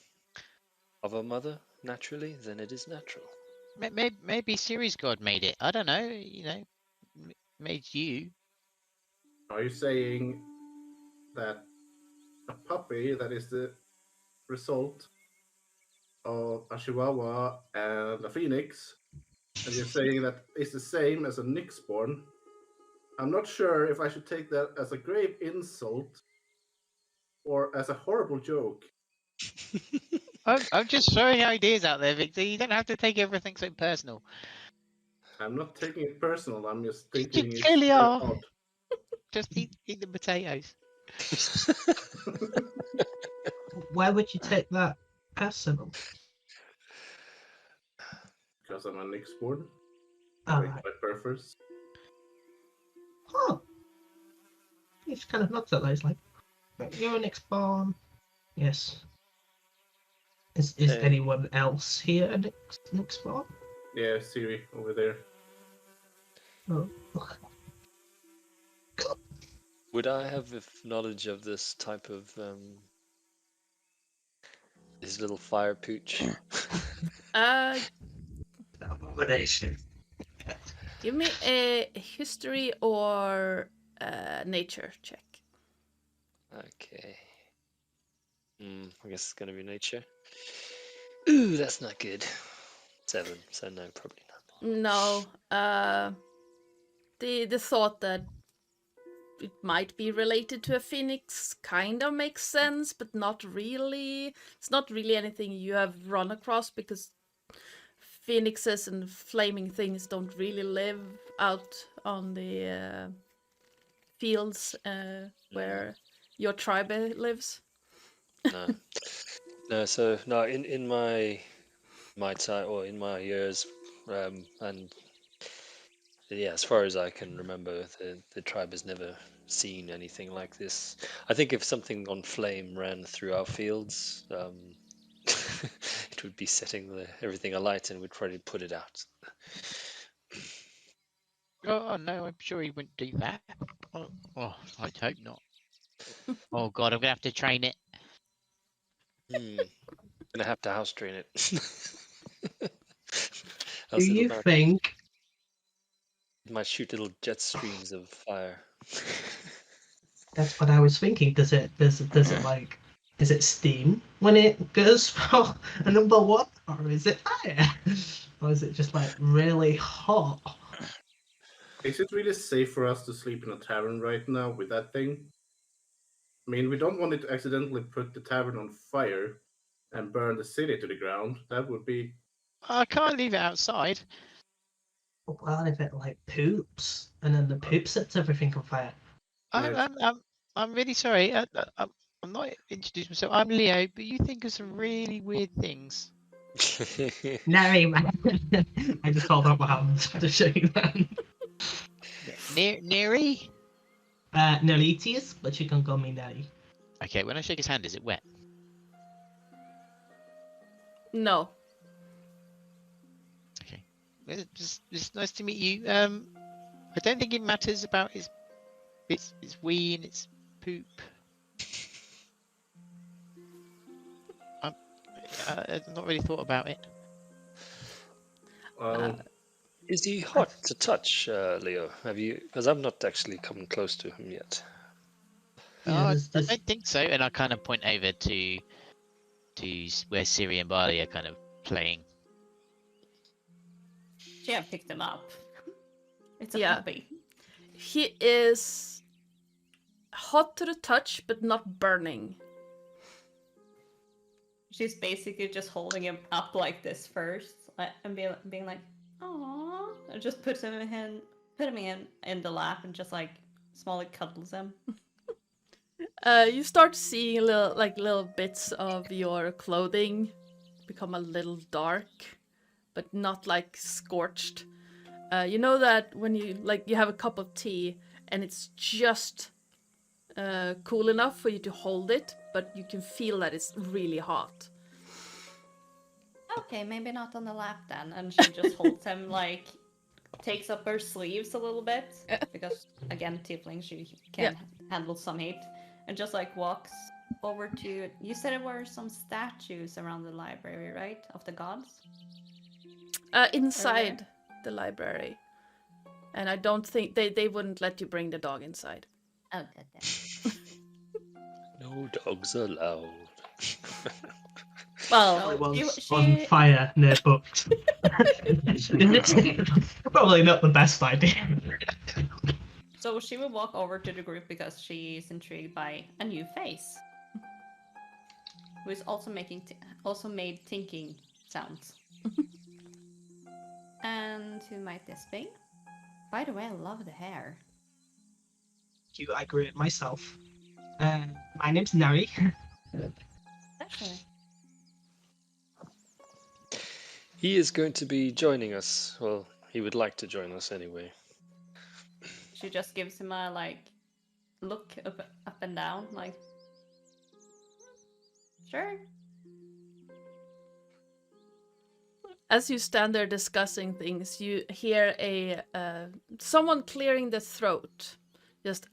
of a mother naturally, then it is natural. Maybe Ceres God made it. I don't know. You know, made you. Are you saying that a puppy that is the result of a chihuahua and a phoenix, and you're saying that it's the same as a Nyxborn? I'm not sure if I should take that as a grave insult or as a horrible joke. I'm just throwing ideas out there, Victor. You don't have to take everything so personal. I'm not taking it personal. I'm just You thinking it's clearly very are. odd. Just eat the potatoes. Why would you take that personal? Because I'm a Nyxborn. Oh, By purpose. oh. It's kind of looked at those like, you're an Nyxborn. Yes. Is anyone else here a Nyxborn? Yeah, Siri over there. Oh. Would I have knowledge of this type of his little fire pooch? Abomination. Give me a history or nature check. Okay. I guess it's gonna be nature. Ooh, that's not good. 7, so no, probably not. No. The thought that it might be related to a phoenix kind of makes sense, but not really. It's not really anything you have run across because phoenixes and flaming things don't really live out on the fields where your tribe lives. No, no. So no, in my time or in my years, and yeah, as far as I can remember, the tribe has never seen anything like this. I think if something on flame ran through our fields, it would be setting everything alight, and we'd probably put it out. Oh no, I'm sure he wouldn't do that. Oh, I'd hope not. Oh god, I'm gonna have to train it. Gonna have to house train it. Do you think? It might shoot little jet streams of fire. That's what I was thinking. Does it like? Is it steam when it goes for a number 1, or is it fire, or is it just like really hot? Is it really safe for us to sleep in a tavern right now with that thing? I mean, we don't want it to accidentally put the tavern on fire and burn the city to the ground. That would be. I can't leave it outside. Well, if it like poops and then the poop sets everything on fire. I'm really sorry. I'm not introduced myself. I'm Leo, but you think of some really weird things. Neri, I just called out my hands to show you that. Neri? Nerites, but you can call me Neri. Okay, when I shake his hand, is it wet? No. Okay. It's nice to meet you. I don't think it matters about its wee and its poop. I've not really thought about it. Is he hot to touch, Leo? Have you? Because I've not actually come close to him yet. Yeah, I don't think so. And I kind of point over to where Siri and Barley are kind of playing. She have picked him up. It's a Yeah. puppy. He is hot to the touch, but not burning. She's basically just holding him up like this first, and being like, "Aww," and just put him in the lap and just like small cuddles him. You start seeing little bits of your clothing become a little dark, but not like scorched. You know that when you have a cup of tea and it's just cool enough for you to hold it, but you can feel that it's really hot. Okay, maybe not on the lap then. And she just holds him, like, takes up her sleeves a little bit, because again, tiefling, she can handle some heat, and just like walks over to. You said there were some statues around the library, right, of the gods? Inside the library, and I don't think they wouldn't let you bring the dog inside. Oh, goddamn. No dogs allowed. Well, Was on fire near books. Probably not the best idea. So she will walk over to the group because she's intrigued by a new face, who is also made thinking sounds. And who might this be? By the way, I love the hair. I agree with myself. My name's Neri. Actually. He is going to be joining us. Well, he would like to join us anyway. She just gives him a look up and down, like, sure. as you stand there discussing things, you hear a someone clearing the throat. Just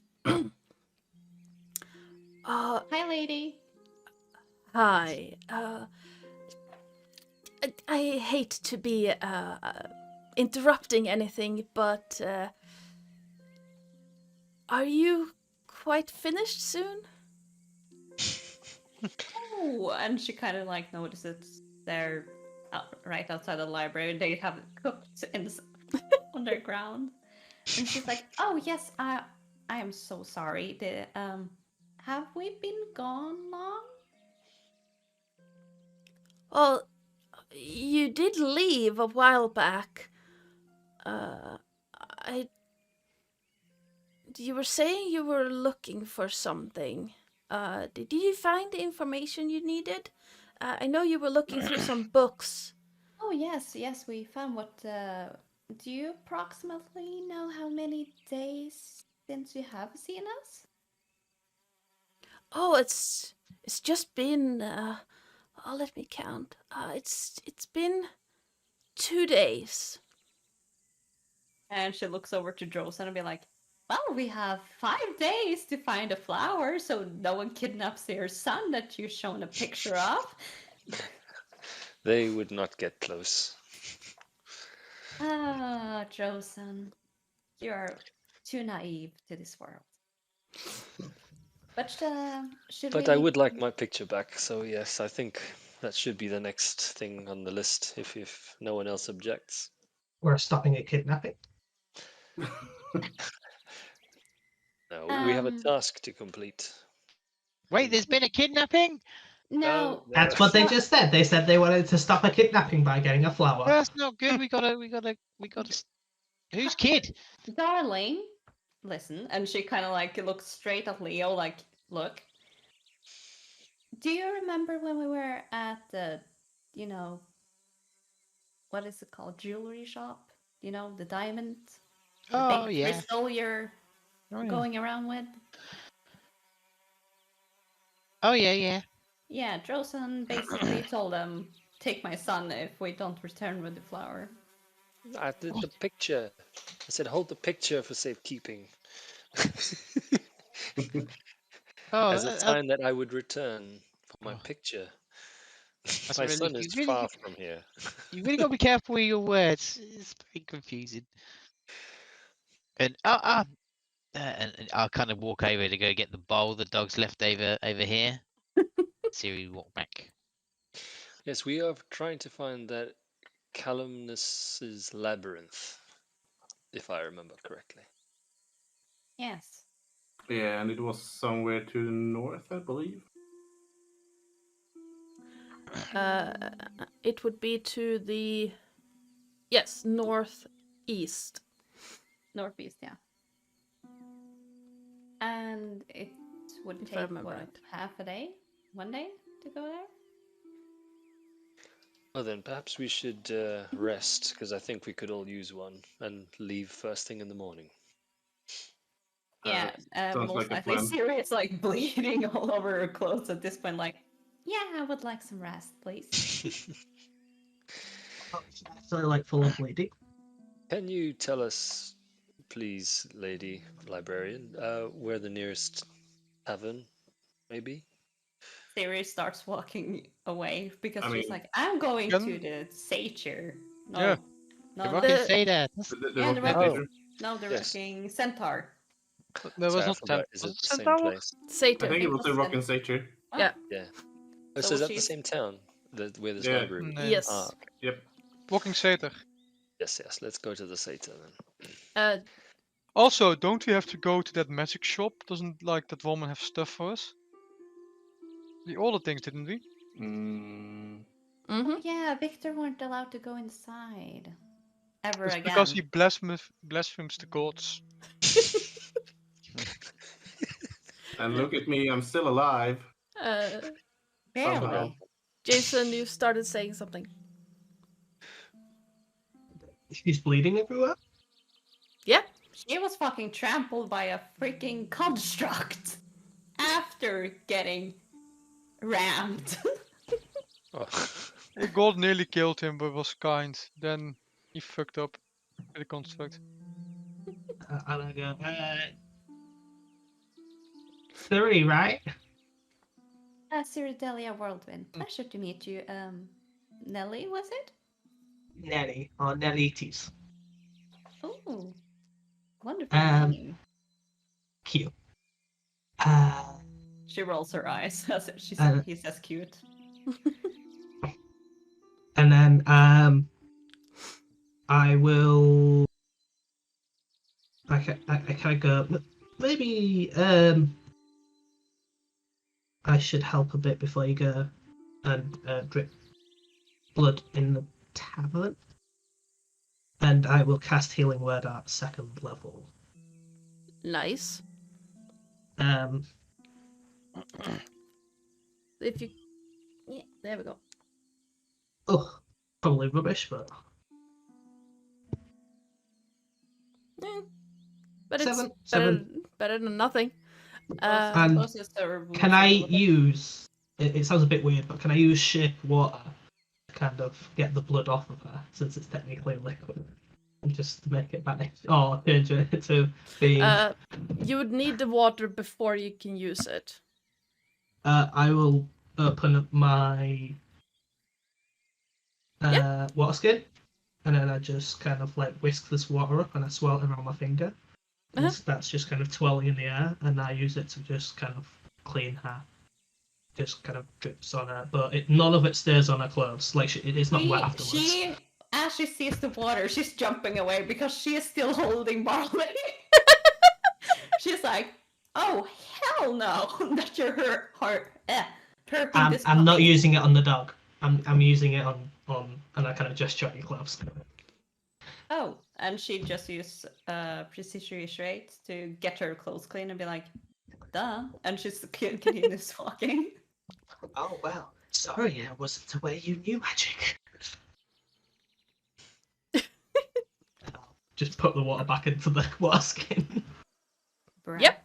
Hi, lady. Hi. I hate to be interrupting anything, but are you quite finished soon? Oh, and she kind of like notices they're right outside the library. They have it cooked in underground, and she's like, "Oh yes, I am so sorry. Have we been gone long? Well, you did leave a while back. You were saying you were looking for something. Did you find the information you needed? I know you were looking through some books. Oh yes, we found what. Do you approximately know how many days since you have seen us? Oh, it's just been. Let me count. It's been 2 days. And she looks over to Drosen and be like, "Well, we have 5 days to find a flower, so no one kidnaps your son that you've shown a picture of." They would not get close. Ah, Drosen, you are too naive to this world. But should But we? I would like my picture back, so yes, I think that should be the next thing on the list if no one else objects. We're stopping a kidnapping. No, we have a task to complete. Wait, there's been a kidnapping? No. That's what they just said. They said they wanted to stop a kidnapping by getting a flower. That's not good. We gotta. Whose kid? Darling, listen. And she kind of like looks straight at Leo, like, look. Do you remember when we were at the, what is it called? Jewelry shop? You know, the diamond? The Oh big yeah. crystal you're going around with? Oh yeah, yeah. Yeah, Drosen basically told them, take my son if we don't return with the flower. I did the picture. I said, hold the picture for safekeeping. Oh, As a sign that I would return for my picture. My son is far from here. You really got to be careful with your words. It's very confusing. And and I'll kind of walk over to go get the bowl the dog's left over here. See we walk back. Yes, we are trying to find that Calumnus's labyrinth, if I remember correctly. Yes. Yeah, and it was somewhere to the north, I believe. It would be to the northeast. Northeast, yeah. And it would If I take remember what, right. half a day? 1 day to go there? Well, then perhaps we should rest, because I think we could all use one, and leave first thing in the morning. Yeah, sounds most like a likely plan. Sirius like bleeding all over her clothes at this point, like, yeah, I would like some rest, please. So like full of bleeding. Can you tell us, please, lady librarian, where the nearest tavern may be? Sirius starts walking away because I she's mean, like, I'm going can- to the satyr. No, Yeah. no, The no, rocking The- satyr. The Yeah, the rock rock- theater. no, the Yes. rocking centaur. There was Sorry, I not forgot. 10. Is Was it it the same Centaur? place? I Satyr. think it was the was rock an- and satyr. Yeah. Yeah. Oh, So so is that the she's- same town where this Yeah. library? No. Yes. Ah, Yep. Walking Satyr. yes. Let's go to the Satyr then. Also, don't we have to go to that magic shop? Doesn't like that woman have stuff for us? We ordered things, didn't we? Mm, Mm-hmm. Oh, yeah, Victor weren't allowed to go inside. Ever It's again. because he blasphemes the gods. and look at me, I'm still alive. Barely. somehow. Jason, you started saying something. She's bleeding everywhere. Yeah. She was fucking trampled by a freaking construct after getting rammed. Oh. The god nearly killed him, but was kind. Then he fucked up with the construct. And I go, 3, right? Ciridelia Whirlwind. Pleasure to meet you. Nelly, was it? Nelly or Nerites. Oh, wonderful name. Cute. She rolls her eyes as he says cute. And then I will. I kind of go. maybe I should help a bit before you go and drip blood in the tavern. And I will cast Healing Word at 2nd level. Nice. If you, yeah, there we go. Oh, probably rubbish, but But Seven. it's better than nothing. And Suppose it's a reward can for I Lillith. use? It sounds a bit weird, but can I use shape water to kind of get the blood off of her, since it's technically liquid, and just to make it vanish, or change it to being? You would need the water before you can use it. I will open up my water skin, and then I just kind of like whisk this water up, and I swirl it around my finger. And that's just kind of twirling in the air, and I use it to just kind of clean her. Just kind of drips on her, but none of it stays on her clothes. Like it's not wet afterwards. She, as she sees the water, she's jumping away because she is still holding Barley. She's like, "Oh hell no! That you're hurting this I'm not puppy." using it on the dog. I'm using it on, and I kind of gesture at your gloves. Oh, and she just used precision restraint to get her clothes clean and be like, "Duh," and she's continues walking. Oh well, sorry, I wasn't aware you knew magic. Just put the water back into the water skin. Yep.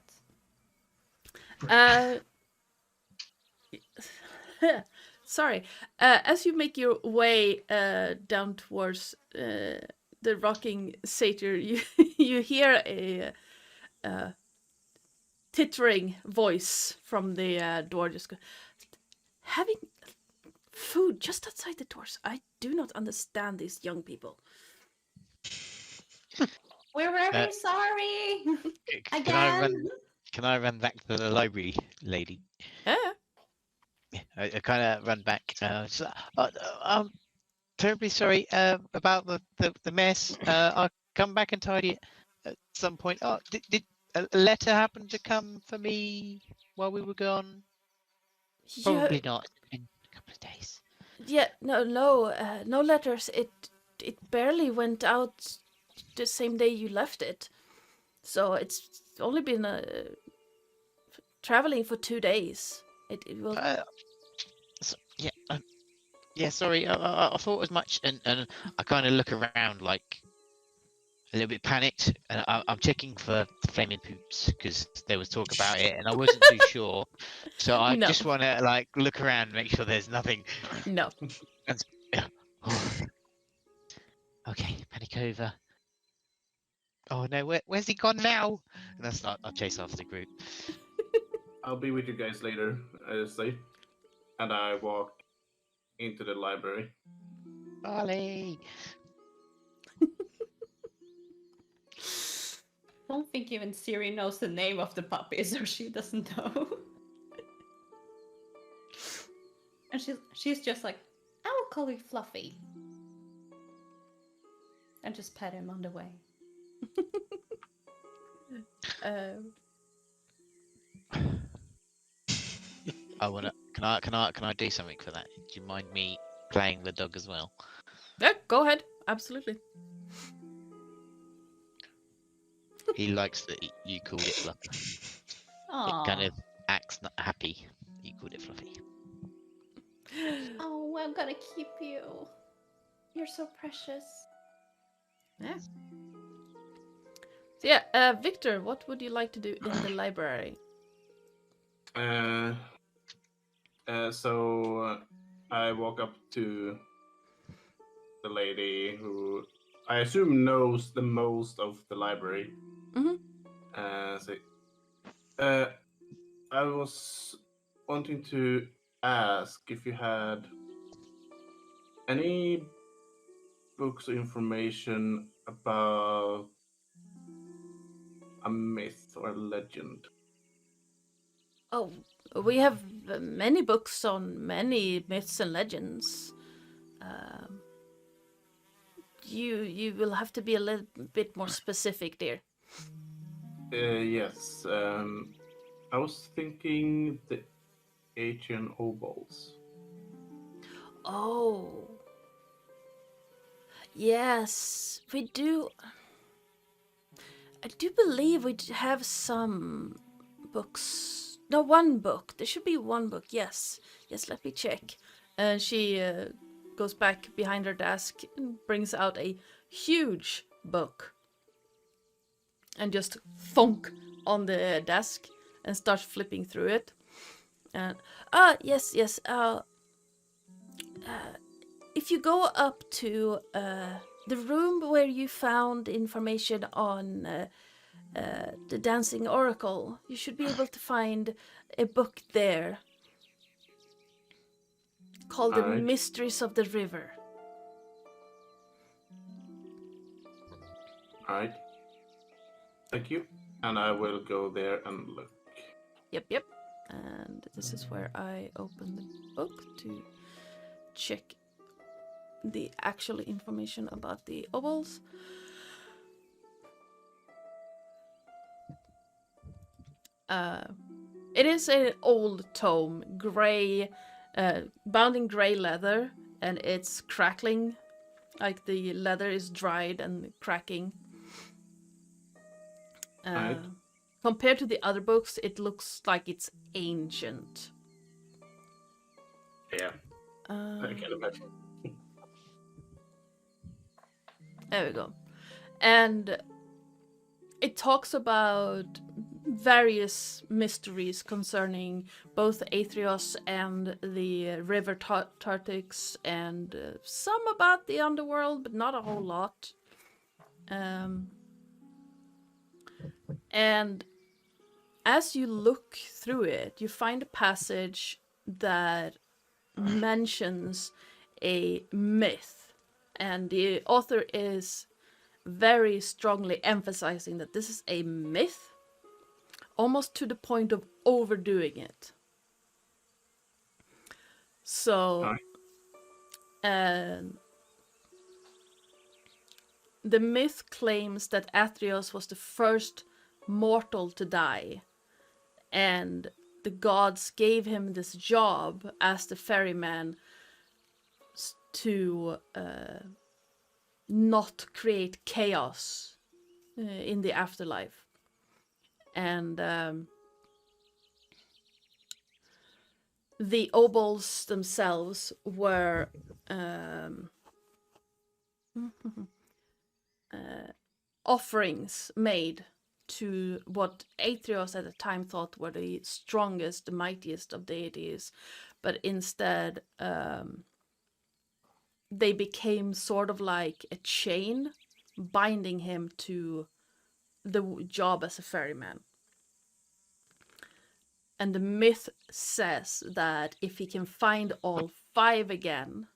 Sorry. As you make your way down towards the rocking satyr, you hear a tittering voice from the door. Just go, having food just outside the doors. I do not understand these young people. We're very sorry. Can I run back to the library, lady? Yeah. I kind of run back. I'm terribly sorry about the mess. I'll come back and tidy it at some point. Oh, did a letter happen to come for me while we were gone? Probably not. It's been a couple of days. Yeah, no letters. It barely went out the same day you left it, so it's only been traveling for 2 days. It will. Sorry. I thought as much, and I kind of look around like a little bit panicked, and I'm checking for flaming poops because there was talk about it, and I wasn't too sure. So I just want to like look around, and make sure there's nothing. No. Okay, panic over. Oh no, where's he gone now? And I'll chase after the group. I'll be with you guys later, I say. And I walk into the library. Barley! I don't think even Siri knows the name of the puppy, so she doesn't know. And she's just like, "I will call you Fluffy." And just pat him on the way. Can I do something for that? Do you mind me playing the dog as well? Yeah, go ahead. Absolutely. He likes that you called it Fluffy. Aww. It kind of acts not happy. You called it Fluffy. Oh, I'm gonna keep you. You're so precious. Yeah. So yeah, Victor, what would you like to do in the library? So I walk up to the lady who I assume knows the most of the library. Mm-hmm. I was wanting to ask if you had any books or information about a myth or a legend. Oh, we have many books on many myths and legends. You will have to be a little bit more specific, dear. Yes. I was thinking the Asian obols. Oh. Yes, we do. I do believe we have some books. No, one book. There should be one book. Yes. Yes, let me check. And she goes back behind her desk and brings out a huge book. And just thunk on the desk and starts flipping through it. And yes. If you go up to the room where you found information on the Dancing Oracle, you should be able to find a book there called The Alright. Mysteries of the River. Alright. Thank you. And I will go there and look. Yep. And this is where I open the book to check the actual information about the obols. It is an old tome, grey, bound in grey leather, and it's crackling, like the leather is dried and cracking. Right. Compared to the other books, it looks like it's ancient. Yeah, I can imagine. There we go. And it talks about various mysteries concerning both Athreos and the river Tartix, and some about the underworld, but not a whole lot. And as you look through it, you find a passage that mentions a myth, and the author is very strongly emphasizing that this is a myth, almost to the point of overdoing it. So, the myth claims that Athreos was the first mortal to die, and the gods gave him this job as the ferryman to not create chaos in the afterlife. And the obols themselves were offerings made to what Athreos at the time thought were the strongest, the mightiest of deities, but instead they became sort of like a chain binding him to the job as a ferryman. And the myth says that if he can find all 5 again,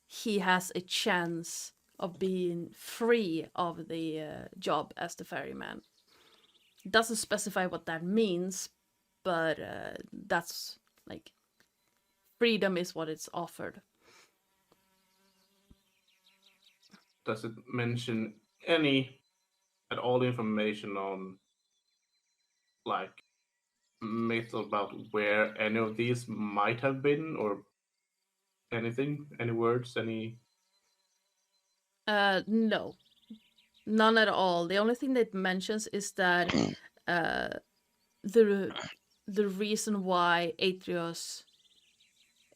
he has a chance of being free of the job as the ferryman. It doesn't specify what that means, but that's like freedom is what it's offered. Does it mention any at all information on like myths about where any of these might have been, or anything? Any words? Any? No. None at all. The only thing that it mentions is that the reason why Athreos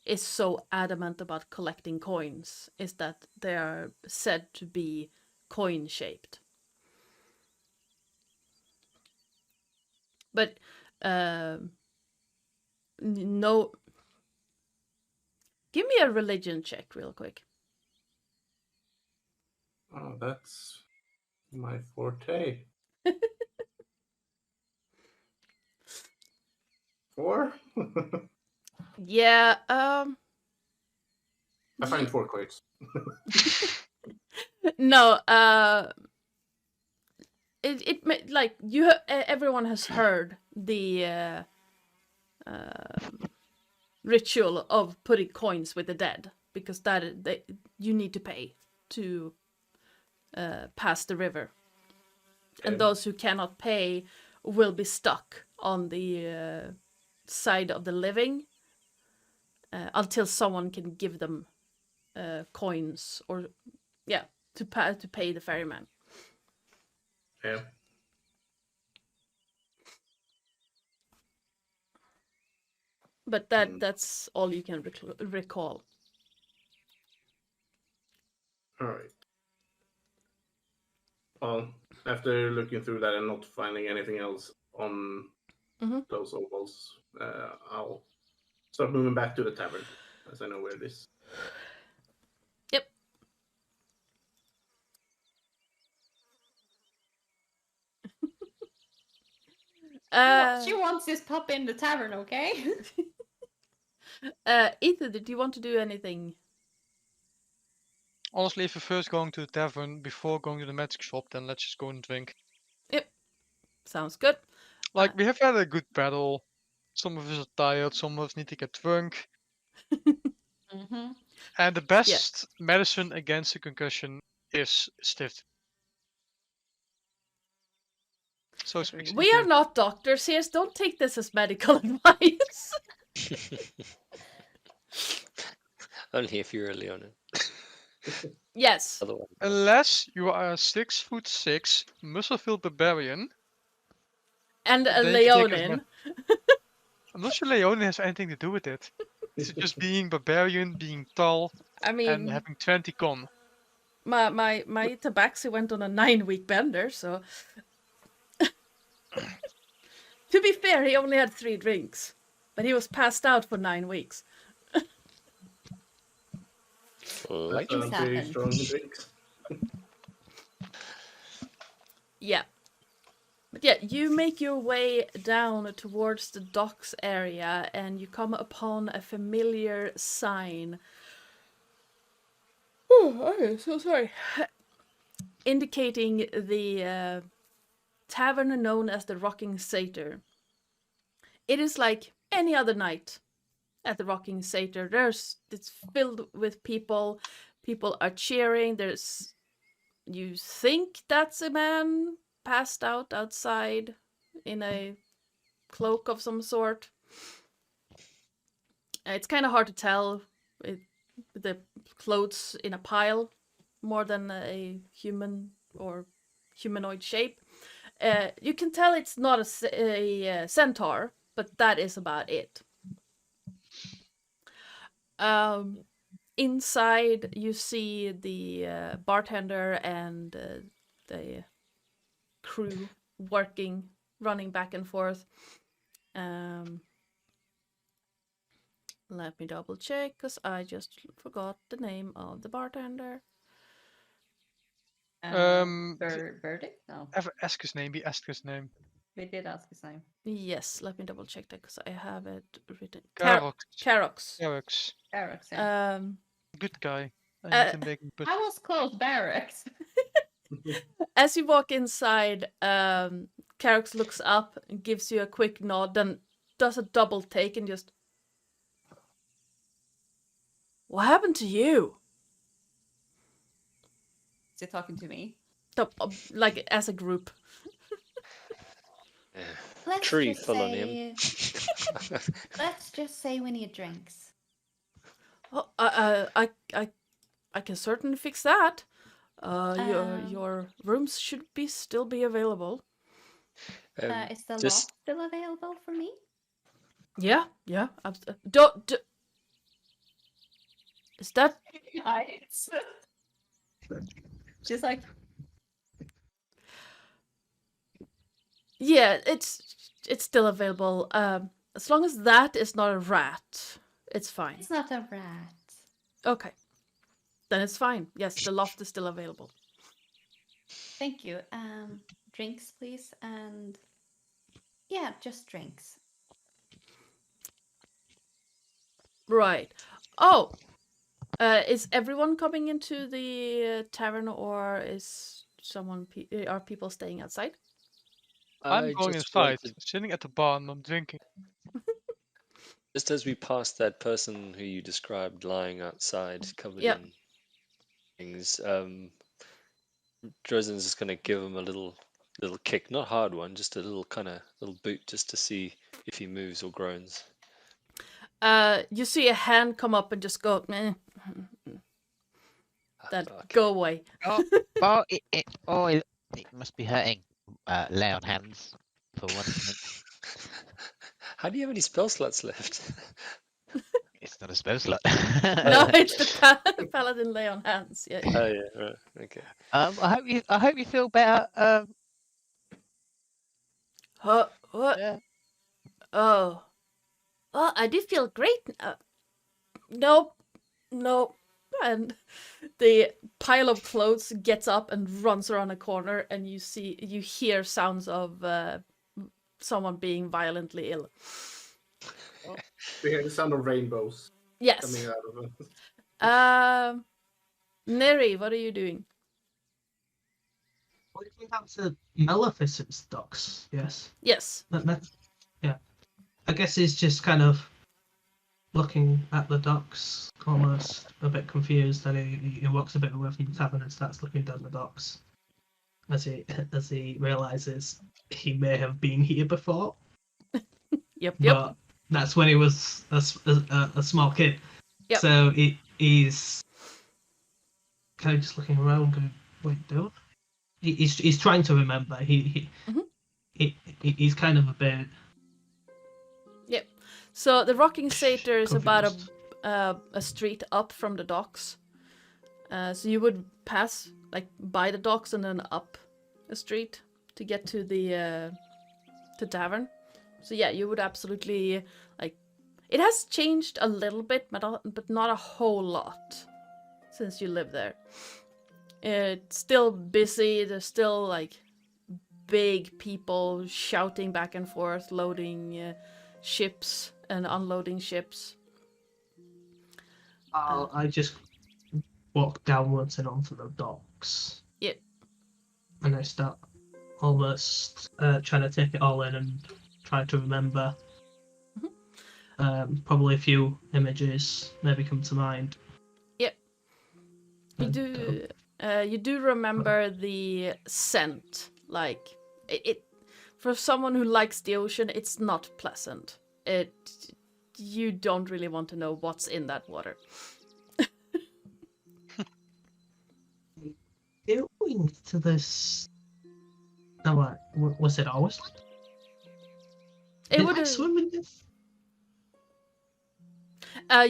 is so adamant about collecting coins is that they are said to be coin-shaped. But no. Give me a religion check real quick. Oh, that's my forte. 4? Yeah, I find 4 quotes. no, it like you everyone has heard the ritual of putting coins with the dead, because you need to pay to pass the river. and those who cannot pay will be stuck on the side of the living until someone can give them coins or to pay the ferryman. Yeah. But that's all you can recall. All right. Well, after looking through that and not finding anything else on those ovals, I'll start moving back to the tavern, as I know where it is. Yep. She wants this pup in the tavern, okay? Ethan, did you want to do anything? Honestly, if you're first going to the tavern before going to the magic shop, then let's just go and drink. Yep. Sounds good. Like, we have had a good battle. Some of us are tired, some of us need to get drunk. And the best medicine against a concussion is stiff. So speaks We are not doctors here, so don't take this as medical advice. Only if you're a Leonin. Yes. Otherwise, Unless you are a 6'6" muscle-filled barbarian. And a then you can take it as Leonin. I'm not sure Leonin has anything to do with it. It's just being barbarian, being tall, I mean, and having 20 con. My tabaxi went on a 9-week bender, so to be fair, he only had 3 drinks, but he was passed out for 9 weeks. like That's pretty strong drinks. Yeah. But yeah, you make your way down towards the docks area and you come upon a familiar sign. Oh, I'm so sorry. Indicating the tavern known as the Rocking Satyr. It is like any other night at the Rocking Satyr. It's filled with people. People are cheering. You think that's a man passed out outside in a cloak of some sort. It's kind of hard to tell with the clothes in a pile more than a human or humanoid shape. You can tell it's not a centaur, but that is about it. Inside, you see the bartender and the crew working, running back and forth. Let me double check, because I just forgot the name of the bartender. Verdict? No. Ask his name, he asked his name. We did ask his name. Yes, let me double check that, because I have it written. Karox. Karox. Barracks, yeah. Good guy. I was close, Barracks. As you walk inside, Karox looks up and gives you a quick nod, then does a double take and just... What happened to you? Is he talking to me? Like, as a group. Tree full on him. Let's just say we need drinks. Oh, I can certainly fix that. Your rooms should still be available. Is the loft still available for me? Yeah. Don't. Is that? Nice. She's like, yeah, it's still available. As long as that is not a rat, it's fine. It's not a rat. Okay, then it's fine. Yes, the loft is still available. Thank you. Drinks, please, and yeah, just drinks. Right. Oh, is everyone coming into the tavern, or is are people staying outside? I'm going inside, sitting at the bar and I'm drinking. Just as we passed that person who you described lying outside, covered in things, Drozen's just going to give him a little little kick, not hard one, just a little kind of little boot, just to see if he moves or groans. You see a hand come up and just go, meh. Then Fuck. go away. Oh, it must be hurting. Lay on hands for 1 minute. How do you have any spell slots left? It's not a spell slot. No, it's the paladin lay on hands. Yeah. Oh yeah, right, okay. I hope you feel better. What? Yeah. Oh. Oh, I do feel great. Nope. Nope. And the pile of clothes gets up and runs around a corner, and you hear sounds of someone being violently ill. We hear the sound of rainbows Yes. coming out of it. Neri, what are you doing? Well, if we have to Maleficent's docks, yes. Yes. Yeah. I guess he's just kind of looking at the docks, almost a bit confused, and he walks a bit away from the tavern and starts looking down the docks as he realizes he may have been here before. Yep. But that's when he was a small kid. Yep. So he's kind of just looking around, going, "Wait, do I?" He's trying to remember. He's kind of a bit. Yep. So the Rocking Satyr is about confused. a street up from the docks. So you would pass like by the docks and then up a street to get to the tavern. So yeah, you would absolutely like. It has changed a little bit, but not a whole lot since you live there. It's still busy. There's still like big people shouting back and forth, loading ships and unloading ships. I just walk downwards and onto the docks. Yep. And I start almost trying to take it all in and try to remember. Probably a few images maybe come to mind. Yep. You And, do. You do remember the scent. Like it for someone who likes the ocean, it's not pleasant. You don't really want to know what's in that water. Going to this. No, what was it always like? It Did would I swim in this?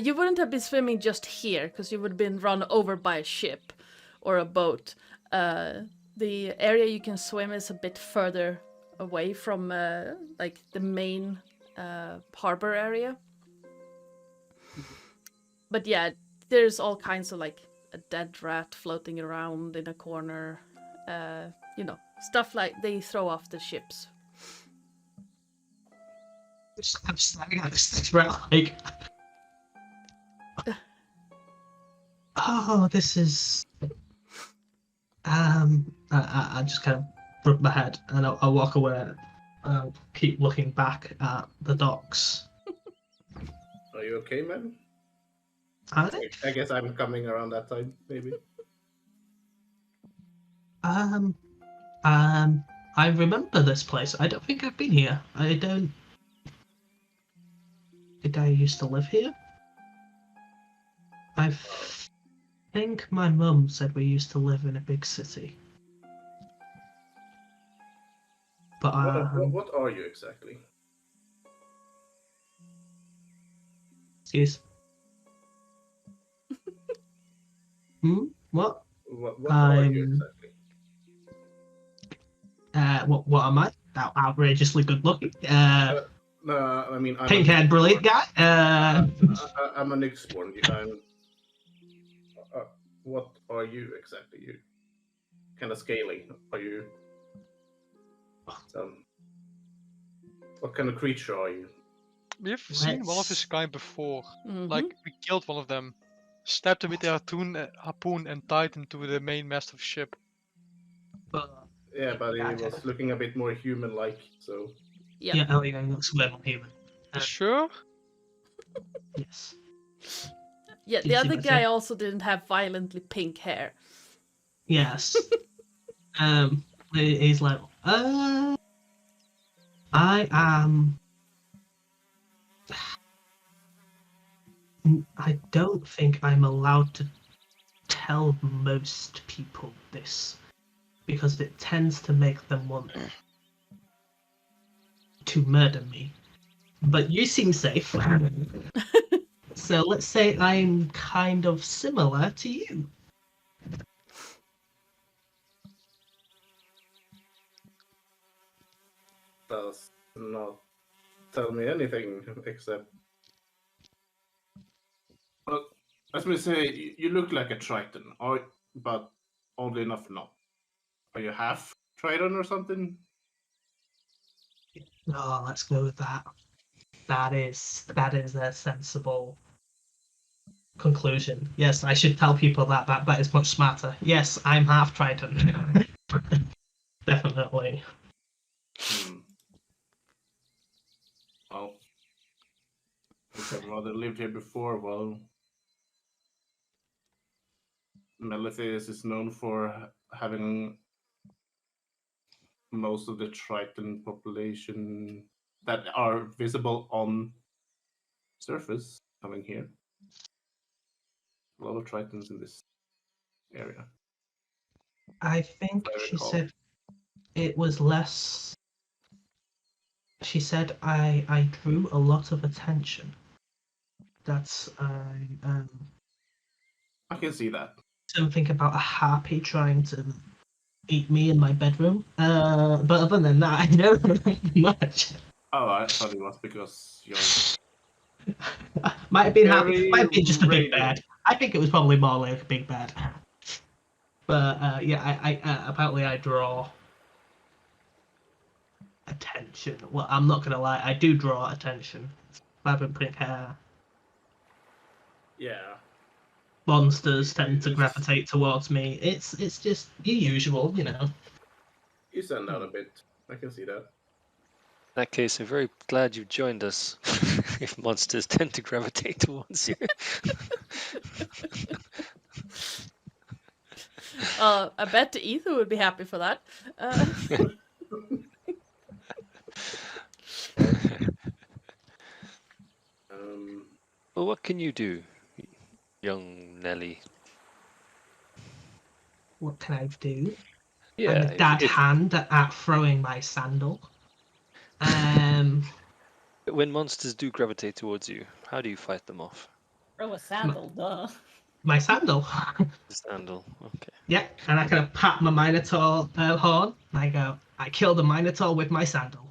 You wouldn't have been swimming just here because you would have been run over by a ship or a boat. The area you can swim is a bit further away from like the main harbor area. But yeah, there's all kinds of like a dead rat floating around in a corner. Stuff like they throw off the ships. I'm standing at this thing, right? Like, oh, this is. I just kind of rub my head and I walk away. And keep looking back at the docks. Are you okay, man? Are they? I guess I'm coming around that side, maybe. I remember this place. I don't think I've been here. I don't. Did I used to live here? I think my mum said we used to live in a big city. But What are you exactly? excuse. What? What are you exactly? What am I? Outrageously good looking. No, I mean, I'm Pink haired, brilliant guy. I'm an Nyxborn. What are you exactly? You kind of scaly. Are you? What kind of creature are you? We have seen one of this kind before. Mhm. Like, we killed one of them, stabbed him with a harpoon and tied him to the main mast of the ship. Yeah, but he was looking a bit more human-like, so. Yeah. Yeah, he looks way more human. Sure? Yes. Yeah, Did the you other see guy myself? also didn't have violently pink hair. Yes. He's like, I am. I don't think I'm allowed to tell most people this because it tends to make them want to murder me. But you seem safe. So let's say I'm kind of similar to you. Does not tell me anything except. Well, let me say, you look like a Triton, but oddly enough, not. Are you half Triton or something? Oh, let's go with that. That is a sensible conclusion. Yes, I should tell people that. That is much smarter. Yes, I'm half Triton. Definitely. Well, if I've rather lived here before, well, Lillith is known for having most of the Triton population that are visible on surface coming here. A lot of Tritons in this area. I think I she recall. said it was less. She said I drew a lot of attention. That's I can see that. something about a harpy trying to eat me in my bedroom. But other than that, I don't remember much. Oh, I thought it was because you're Might have been happy. very Might have been just a big radiant. bad. I think it was probably more like a big bad. But yeah, I apparently I draw attention. Well, I'm not gonna lie, I do draw attention. I've been pink hair. Yeah. Monsters tend to It's- gravitate towards me. It's just the usual, you know. You stand out a bit. I can see that. In that case, I'm very glad you joined us. If monsters tend to gravitate towards you. I bet Ether would be happy for that. Well, what can you do, young Nelly? What can I do? Yeah, I'm a dad hand at throwing my sandal. When monsters do gravitate towards you, how do you fight them off? Throw a sandal, duh. My sandal. The sandal. Okay. Yeah, and I kind of pat my Minotaur horn. And I go, I killed a Minotaur with my sandal.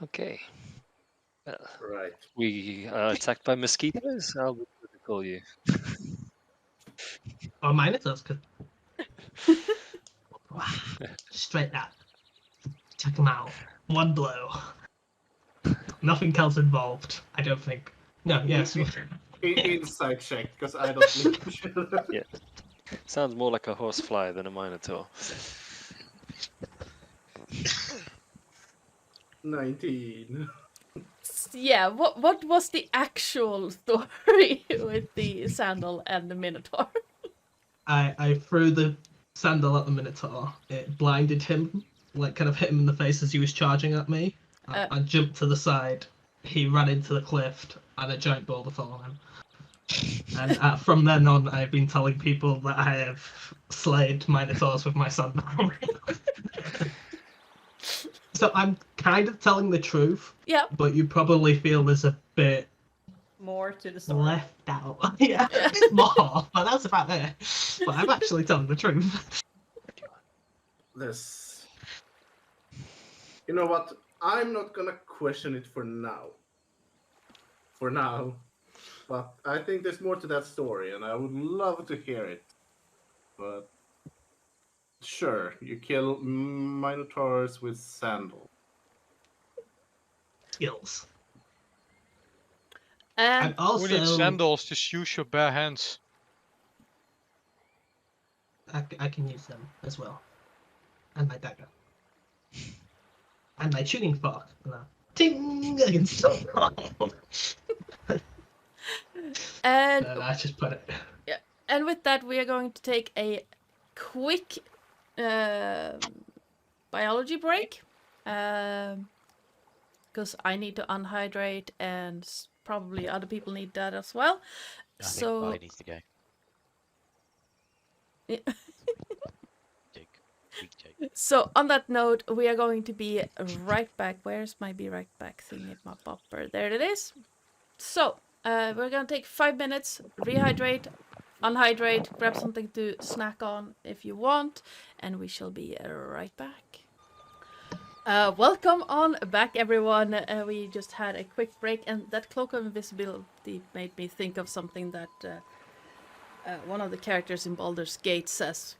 Okay. Well, Right. we are attacked by mosquitoes. How would we call you? Or Minotaurs, because straight up. Check them out. One blow. Nothing else involved, I don't think. No, yes. Inside check, because I don't think we should. Yeah. Sounds more like a horsefly than a minotaur. 19. Yeah, what was the actual story with the sandal and the Minotaur? I threw the sandal at the Minotaur. It blinded him, like kind of hit him in the face as he was charging at me. I jumped to the side. He ran into the cliff, and a giant boulder fell on him. And from then on, I've been telling people that I have slayed Minotaurs with my sandal. So I'm kind of telling the truth. Yeah. But you probably feel there's a bit More to the story. left out. Yeah, a bit more, but that's about it. But I'm actually telling the truth. This. You know what? I'm not gonna question it for now. For now. But I think there's more to that story, and I would love to hear it. But sure, you kill Minotaurs with sandal. Skills. And I'm Who needs also sandals? Just use your bare hands. I can use them as well, and my dagger, and my tuning fork. Ting! I can still. and I just put it. And with that, we are going to take a quick biology break. Because I need to unhydrate, and probably other people need that as well. I think So Molly needs to go. Yeah. Joke. Weak joke. So on that note, we are going to be right back. Where's my be right back thingy, my bopper? There it is. So we're gonna take 5 minutes, rehydrate, unhydrate, grab something to snack on if you want, and we shall be right back. Welcome on back, everyone. We just had a quick break, and that cloak of invisibility made me think of something that one of the characters in Baldur's Gate says.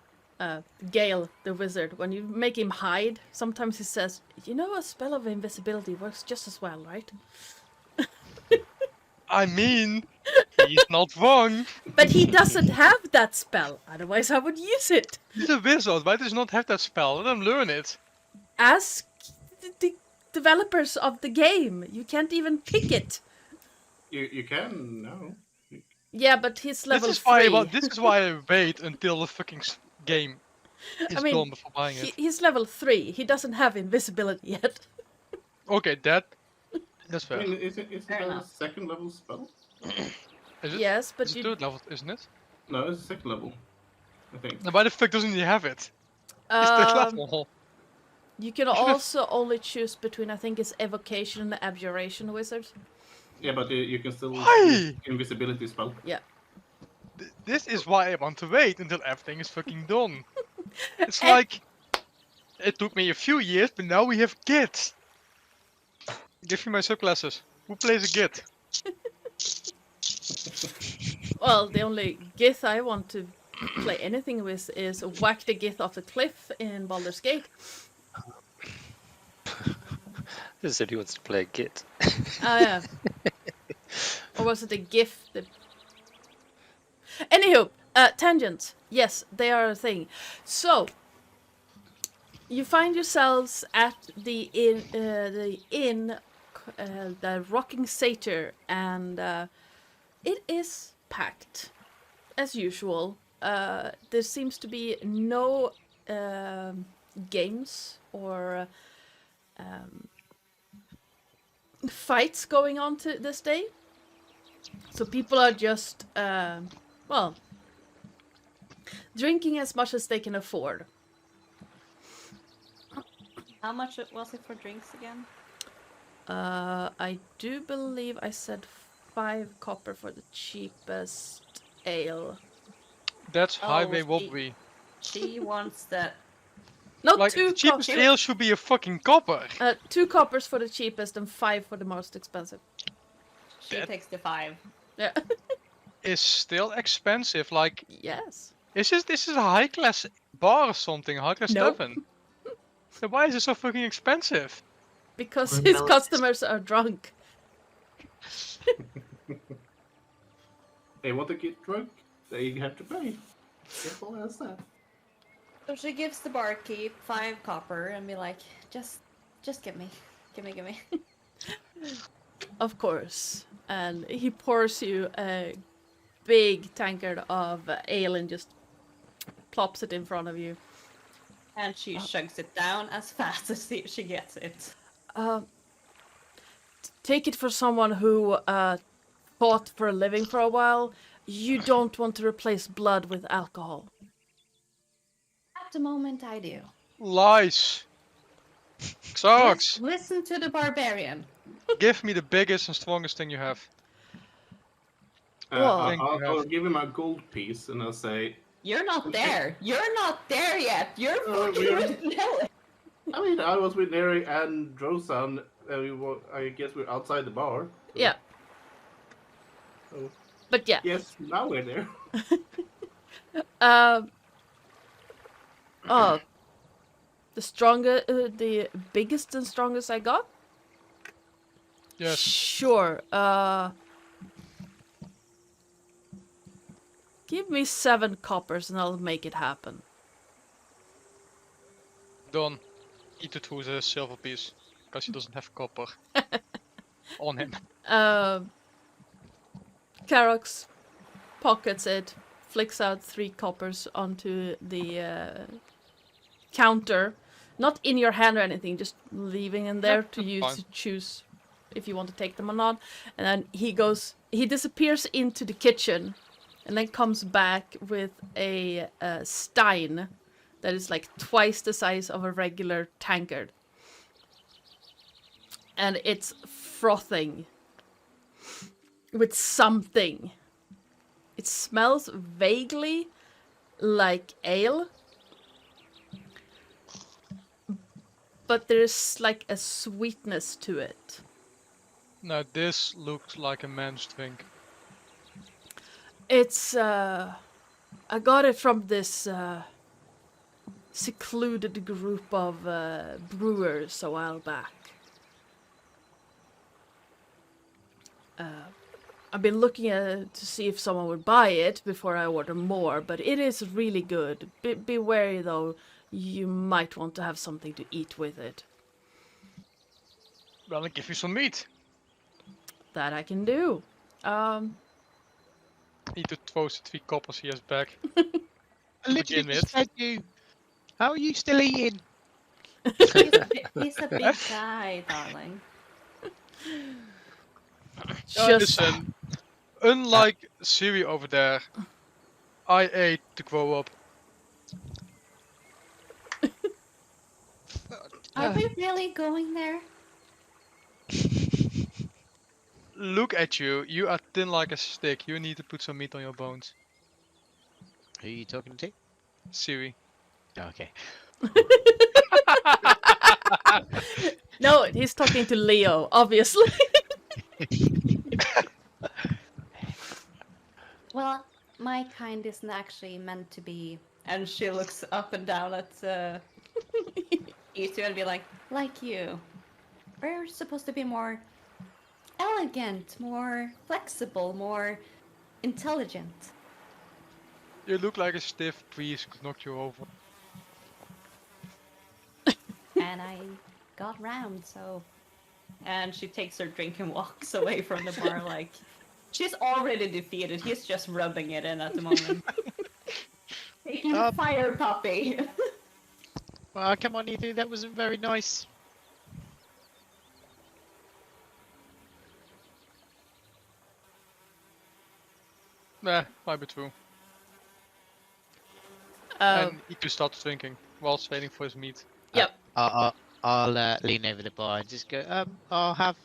Gale, the wizard, when you make him hide, sometimes he says, "You know, a spell of invisibility works just as well, right?" I mean, he's not wrong. But he doesn't have that spell, otherwise I would use it. He's a wizard. Why does he not have that spell? Let him learn it. Ask the developers of the game. You can't even pick it. You can no. Yeah, but he's level This is 3. why. This is why I wait until the fucking game is I mean, done before buying it. he's level 3. He doesn't have invisibility yet. Okay, that's I fair. mean, isn't Fair that a enough. second level spell? Is it? Yes, but It's you... third level, isn't it? No, it's second level. I think. Now, why the fuck doesn't he have it? It's third level. You can also only choose between, I think it's Evocation and Abjuration Wizard. Yeah, but you can still Why? use invisibility spell. Yeah. This is why I want to wait until everything is fucking done. It's And- like it took me a few years, but now we have Git. Give me my subclasses. Who plays a Git? Well, the only Gith I want to play anything with is whack the Gith off the cliff in Baldur's Gate. This said he wants to play a Git. Oh, yeah. Or was it a GIF? Anywho, tangents. Yes, they are a thing. So, you find yourselves at the inn, the Rocking Satyr, and it is packed, as usual. There seems to be no games or fights going on to this day. So people are just, well, drinking as much as they can afford. How much was it for drinks again? I do believe I said 5 copper for the cheapest ale. That's Oh, Highway see. Wobbly. She wants the No, Like, 2 the cheapest copper. ale should be a fucking copper. 2 coppers for the cheapest and 5 for the most expensive. She That- takes the 5. Yeah. Is still expensive. Like, Yes. this is a high class bar or something, high class Nope. tavern. So why is it so fucking expensive? Because Well, his no, customers are drunk. They want to get drunk, they have to pay. Simple as that. So she gives the barkeep 5 copper and be like, just give me. Of course. And he pours you a big tankard of ale and just plops it in front of you. And she chugs it down as fast as she gets it. Take it for someone who fought for a living for a while. You don't want to replace blood with alcohol. At the moment, I do. Lies. Sucks. Listen to the barbarian. Give me the biggest and strongest thing you have. Well- I'll give him a gold piece and I'll say, You're not there. You're not there yet. You're Oh, fucking we're- with Lillith. I mean, I was with Neri and Drosan. I guess we're outside the bar. so- Yeah. So, But yeah. yes, now we're there. Oh, the biggest and strongest I got? Yes. Sure. Give me 7 coppers and I'll make it happen. Done. Eat it with a silver piece. Because he doesn't have copper. On him. Karox pockets it, flicks out 3 coppers onto the counter. Not in your hand or anything, just leaving in there to use fine. to choose if you want to take them or not. And then he disappears into the kitchen and then comes back with a stein that is like twice the size of a regular tankard. And it's frothing with something. It smells vaguely like ale, but there's like a sweetness to it. Now this looks like a man's drink. It's I got it from this secluded group of brewers a while back. I've been looking at it to see if someone would buy it before I order more, but it is really good. Be wary though, you might want to have something to eat with it. Well, I'll give you some meat. That I can do. Need to throw the 3 coppers he has back. I literally begin just with. fed you. How are you still eating? He's a big guy, darling. Just Listen, unlike Siri over there, I ate to grow up. Are we really going there? Look at you, you are thin like a stick. You need to put some meat on your bones. Who are you talking to? Siri. Oh, okay. no, he's talking to Leo, obviously. Well, my kind isn't actually meant to be. And she looks up and down at you two and be like you. We're supposed to be more elegant, more flexible, more intelligent. You look like a stiff breeze could knock you over. And I got round, so. And she takes her drink and walks away from the bar like she's already defeated. He's just rubbing it in at the moment. Taking a fire puppy. Well, come on, Ethan, that wasn't very nice. Nah, might be true. Um, And he could start drinking whilst waiting for his meat. Yep. I'll lean over the bar and just go, I'll have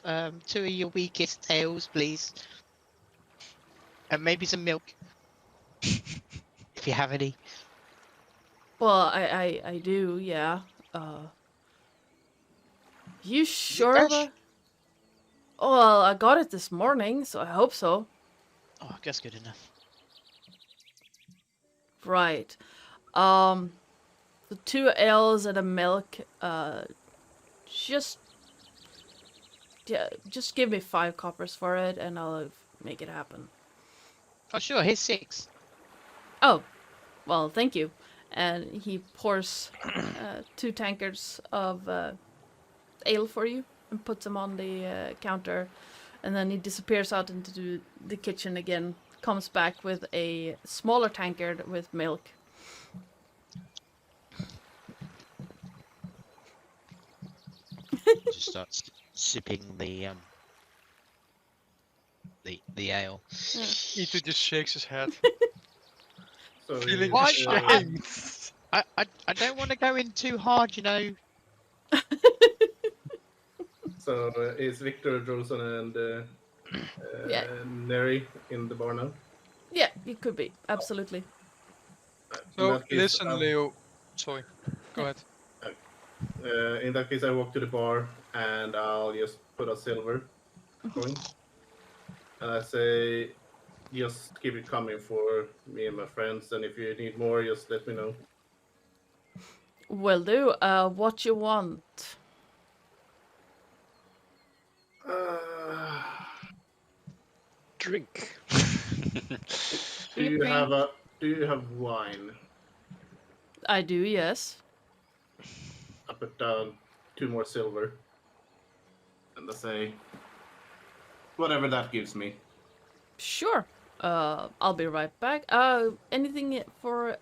2 of your weakest tails, please. And maybe some milk. If you have any. Well, I do, yeah. You sure? fresh? Oh, well, I got it this morning, so I hope so. Oh, that's good enough. Right. The 2 ales and a milk. Just give me 5 coppers for it, and I'll make it happen. Oh, sure, here's 6. Oh, well, thank you. And he pours 2 tankards of ale for you and puts them on the counter. And then he disappears out into the kitchen again, comes back with a smaller tankard with milk. Just starts sipping the ale. Ito just shakes his head. So Feeling Why- ashamed. I don't want to go in too hard, you know. So is Victor, Johnson, and Yeah. Neri in the bar now? Yeah, it could be. Absolutely. In So that case, listen, Leo. Sorry. Go ahead. In that case, I walk to the bar and I'll just put a silver coin. And I say, just keep it coming for me and my friends. And if you need more, just let me know. Will do. What you want? Drink. Do you have wine? I do, yes. I put down 2 more silver. And I say, whatever that gives me. Sure. I'll be right back. Anything for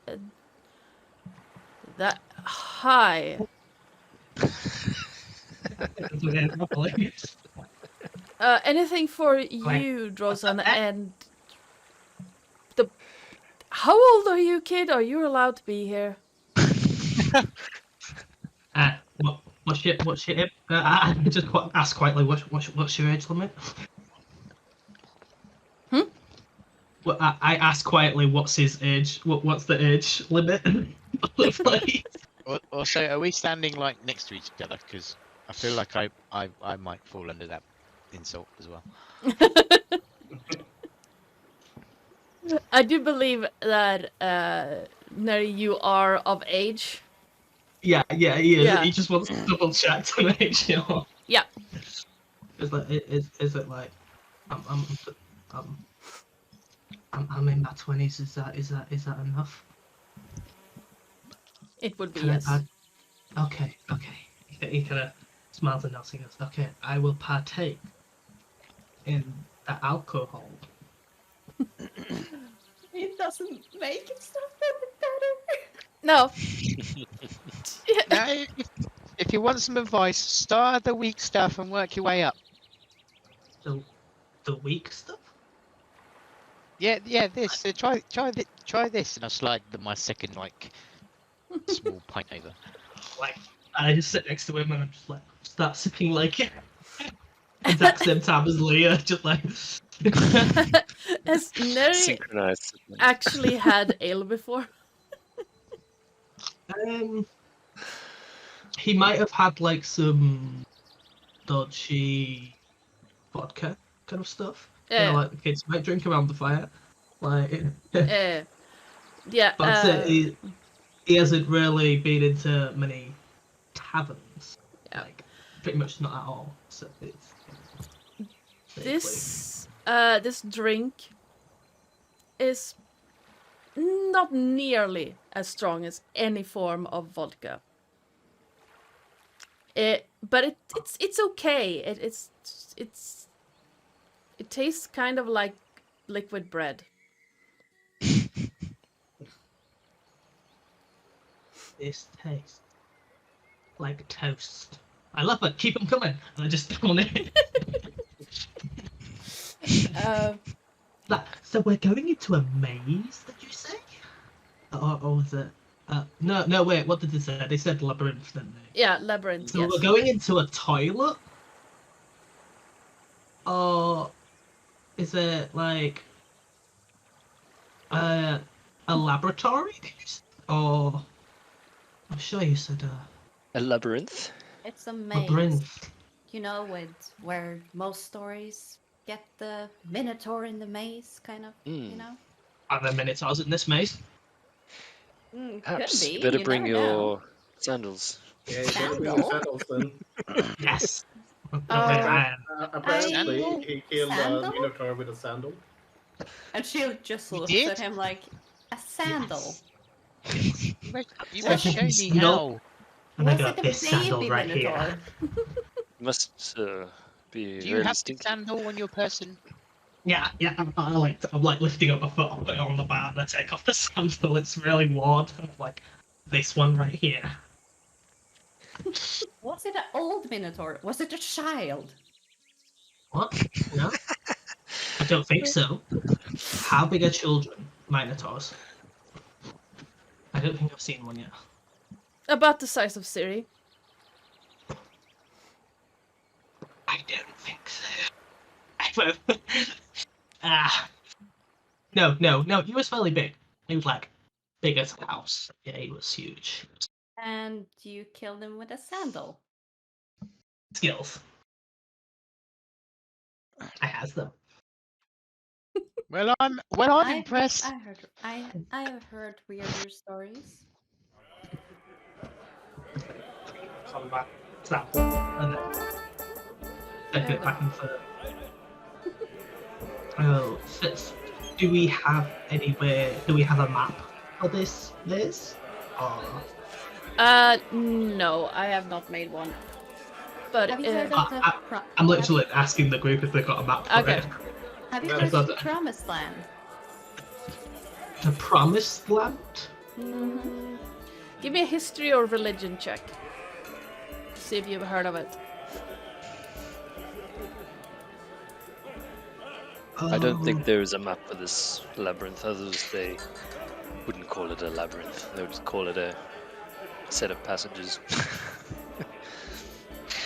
that? Hi. Anything for you, Drosan, and the. How old are you, kid? Are you allowed to be here? What's your I just ask quietly. What's your age limit? Well, I asked quietly, what's his age? What's the age limit? Also, are we standing like next to each other? Because I feel like I might fall under that insult as well. I do believe that Neri, you are of age. Yeah, he is. Yeah. He just wants to double check to make sure. Yeah. Is it like I'm in my 20s? Is that enough? It would be, Can I yes. Okay. He kind of smiles and nods and goes, okay, I will partake in the alcohol. It doesn't make it stuff any better. No. Now, if you want some advice, start at the weak stuff and work your way up. The weak stuff? Yeah. This. Try this, and I'll slide my second small pint over. Like, I just sit next to him and I'm just like start sipping like exact same time as Leah, just like. Has Neri Synchronized. actually had ale before? He might have had like some dodgy vodka kind of stuff. You know, like the kids might drink around the fire. Like, Yeah. but he hasn't really been into many taverns. Yeah. Like, pretty much not at all. So it's this drink is not nearly as strong as any form of vodka. But it's okay. It tastes kind of like liquid bread. This tastes like toast. I love it. Keep them coming. And I just on it. So we're going into a maze, did you say? Or was it? No, wait, what did they say? They said labyrinth, didn't they? Yeah, labyrinth, So yes. we're going into a toilet? Or is it like a laboratory? Or I'm sure you said A labyrinth? It's a maze. labyrinth. You know, where most stories get the minotaur in the maze, kind of. You know. Are there minotaurs in this maze? Perhaps Could be. you better You bring never your know. sandals. Yeah, you gotta bring your sandals then. Yes. Apparently, he killed Sandal? a minotaur with a sandal. And she just You looks did? at him like a sandal. You must show me No. how. And I Was got it a this sandal baby right minotaur? here. Must be Do you very have the distinct. sandal on your person? Yeah. I'm like lifting up my foot, I'll put it on the bar, and I take off the sandal. It's really worn. I'm like, this one right here. Was it an old minotaur? Was it a child? What? No? I don't think so. How big are children? Minotaurs. I don't think I've seen one yet. About the size of Siri. I don't think so. No, he was fairly big. He was like big as a house. Yeah, he was huge. And you killed him with a sandal. Skills. I has them. Well, I'm impressed. I have heard weirder stories. On that sample, and then take it back into. Oh, do we have anywhere? Do we have a map for this maze? Or No, I have not made one. But Have you heard of the I'm literally asking the group if they've got a map for Okay. it. Have you No, heard it's of not- the Promised Land? The Promised Land? Mhm. Give me a history or religion check. See if you've heard of it. I don't think there is a map for this labyrinth. Others, they wouldn't call it a labyrinth. They would just call it a set of passages.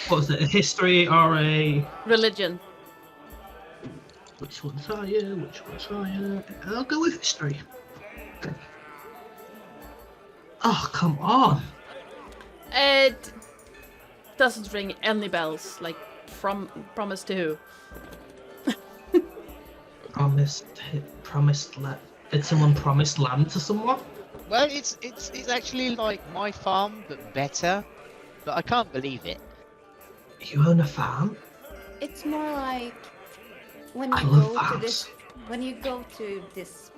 What was it? A history or a... Religion. Which one's higher? Which one's higher? I'll go with history. Oh, come on. It doesn't ring any bells. Like, promise to who? Promised land. Did someone promise land to someone? Well, it's actually like my farm, but better. But I can't believe it. You own a farm? It's more like when I you love go to farms. this when you go to this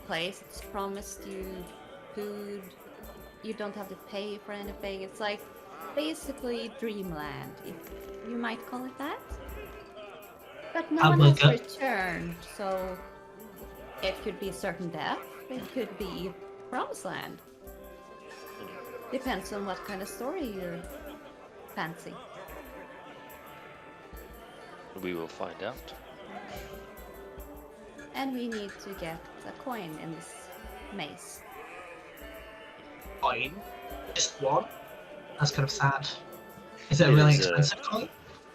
place, it's promised you food. You don't have to pay for anything. It's like basically dreamland, if you might call it that. But no one has returned, so it could be certain death. It could be promised land. Depends on what kind of story you fancy. We will find out. And we need to get a coin in this maze. Coin? Just one? That's kind of sad. Is it a It really is a- expensive coin?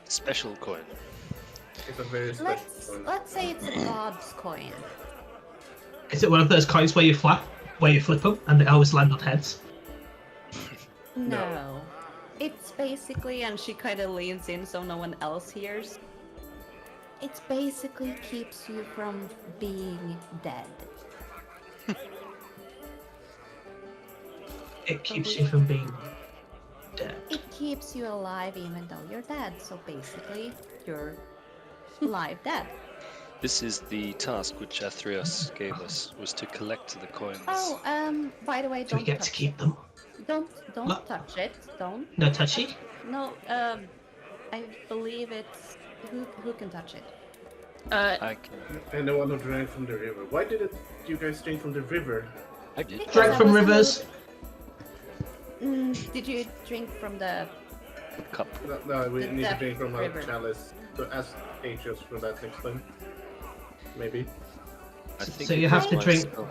Special coin. It's a very special Let's say it's a god's coin. Is it one of those coins where you flip them and they always land on heads? No. It's basically, and she kind of leans in so no one else hears. It basically keeps you from being dead. It keeps you from being dead. It keeps you alive even though you're dead. So basically, you're live dead. This is the task which Athreus gave us, was to collect the coins. Oh, by the way, Do we don't get to touch keep them? Don't What? touch it. Don't. No touchy? No. I believe it's who can touch it. I can... And the one who drank from the river. Why didn't you guys drink from the river? I did. Because Drink I from was a rivers. Did you drink from the? Cup. No, we The need to depth drink from a river. chalice. So ask Aetius for that next time. Maybe. I think So you it have was to my drink- spell.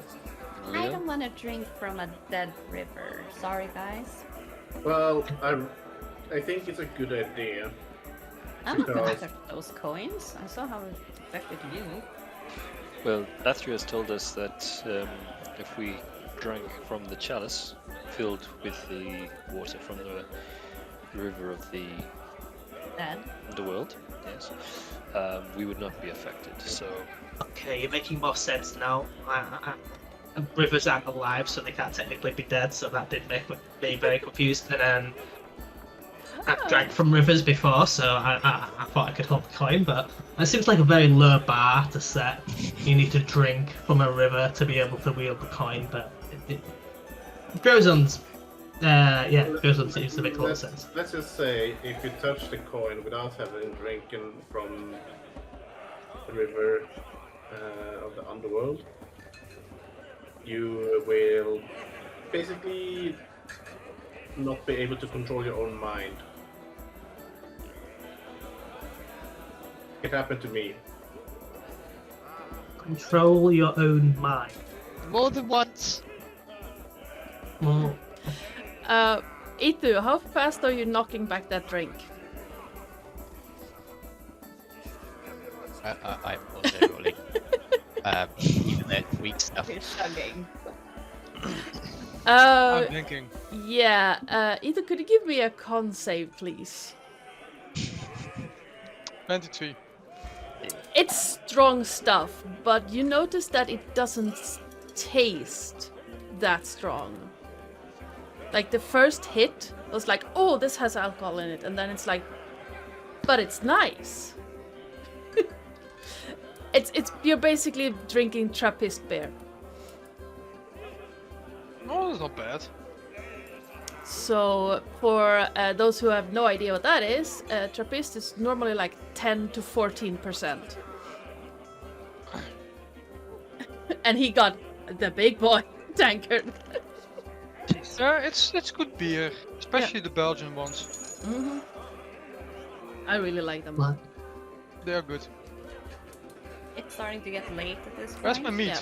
I Leo? don't want to drink from a dead river. Sorry, guys. Well, I think it's a good idea. I'm not gonna Because- touch those coins. I saw how it affected you. Well, Athreus told us that if we drank from the chalice filled with the water from the river of the Dead. underworld, yes, we would not be affected. So Okay, you're making more sense now. Rivers aren't alive, so they can't technically be dead, so that did make me very confused. And then I've drank from rivers before, so I thought I could hold the coin, but it seems like a very low bar to set. You need to drink from a river to be able to wield the coin, but Grozon's, Grozon seems to make a lot of sense. Let's just say if you touch the coin without having drinking from the river of the underworld, you will basically not be able to control your own mind. It happened to me. Control your own mind. More than once. Well, Itu, how fast are you knocking back that drink? I'm also rolling. Even that weak stuff. You're chugging. I'm thinking. Yeah, Itu, could you give me a con save, please? 23. It's strong stuff, but you notice that it doesn't taste that strong. Like the first hit was like, oh, this has alcohol in it, and then it's like, but it's nice. it's you're basically drinking Trappist beer. Oh, that's not bad. So for those who have no idea what that is, Trappist is normally like 10 to 14%. And he got the big boy tankard. Yeah, it's good beer, especially the Belgian ones. Hmm. I really like them. Like, They are good. It's starting to get late at this point. Where's my meat? Yeah.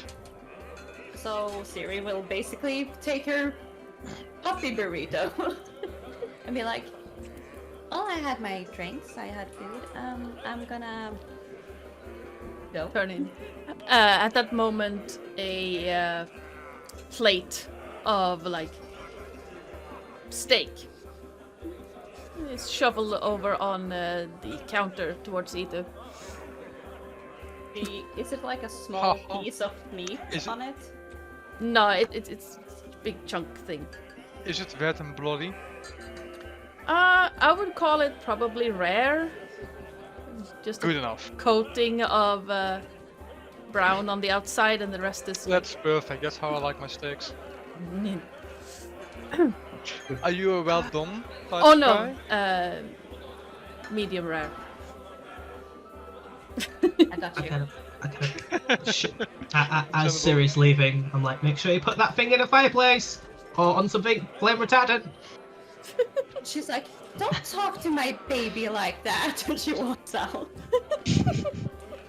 So Siri will basically take her puppy burrito and be like, "Oh, I had my drinks, I had food. I'm gonna go." Turn in. At that moment, a plate of like steak is shoveled over on the counter towards Ethan. Is it like a small Oh. piece of meat Is it- on it? No, it's a big chunk thing. Is it wet and bloody? I would call it probably rare. Just Good a enough. coating of brown on the outside, and the rest is. That's perfect. That's how I like my steaks. Mm. Are you a well done type Oh no, guy? medium rare. I got I you. kind of. As Siri's leaving, I'm like, make sure you put that thing in a fireplace or on something flame retardant. She's like, "Don't talk to my baby like that," and she walks out.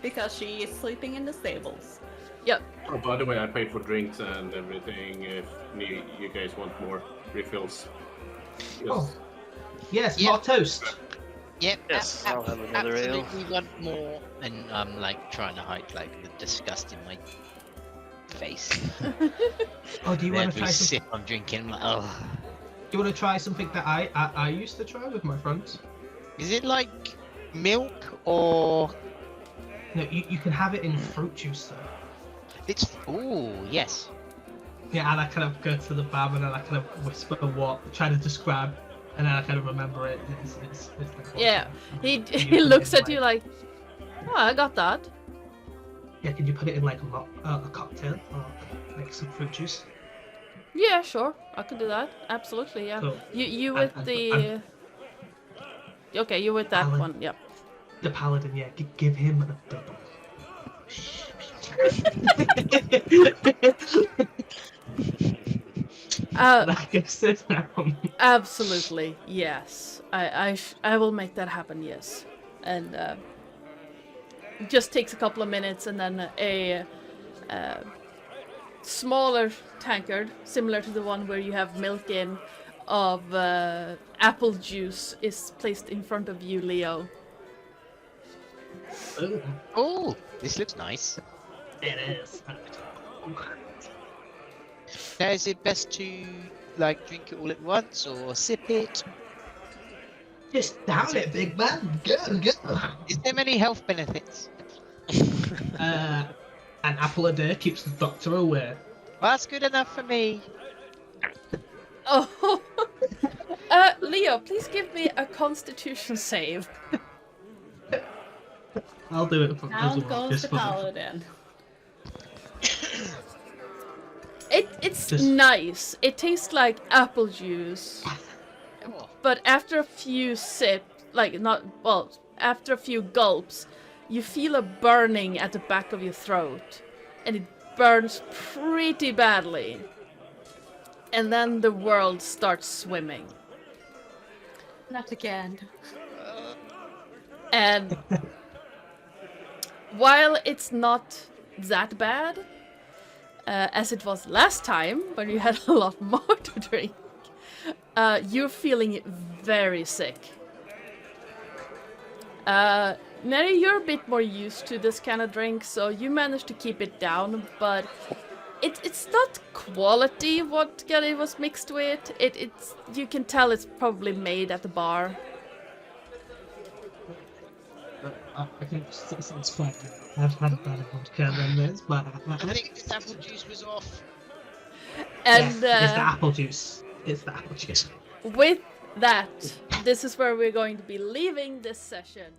Because she is sleeping in the stables. Yep. Oh, by the way, I paid for drinks and everything. If you guys want more refills. Yes. Oh, yes, Yeah. more toast. Yep. Yes, I'll have another ale. absolutely want more. And I'm like trying to hide like the disgust in my face. Oh, do you want to Every try some? sip I'm drinking, I'm like, oh. Do you want to try something that I used to try with my friends? Is it like milk or No, you can have it in fruit juice though. it's? Oh yes. Yeah, and I kind of go to the bar and then I kind of whisper what, try to describe, and then I kind of remember it. It's like, Yeah, he Can you he put it looks in, at you like, "Oh, I got that." Yeah, can you put it in like a cocktail or like some fruit juice? Yeah, sure, I could do that. Absolutely, yeah. Cool. You with the. Okay, you with that Alan. one, yep. The paladin, yeah, give him a double. Like I said now. Absolutely, yes. I will make that happen, yes. And it just takes a couple of minutes, and then a smaller tankard, similar to the one where you have milk in, of apple juice is placed in front of you, Leo. Ooh, Oh, this looks nice. it is. Now, is it best to like drink it all at once or sip it? Just down it, big man. Go. Is there many health benefits? An apple a day keeps the doctor away. Well, that's good enough for me. Oh, Leo, please give me a Constitution save. I'll do it. Down goes just the for- paladin. It's Just- nice. It tastes like apple juice, Oh, but after a few sips, after a few gulps, you feel a burning at the back of your throat, and it burns pretty badly. And then the world starts swimming. Not again. And while it's not that bad, as it was last time when you had a lot more to drink, you're feeling very sick. Neri, you're a bit more used to this kind of drink, so you managed to keep it down, but it's not quality what it was mixed with. It's you can tell it's probably made at the bar. I think it's fine. I've had a bad vodka than this, but I think this apple juice was off. And it's the apple juice. It's the apple juice. with that, this is where we're going to be leaving this session.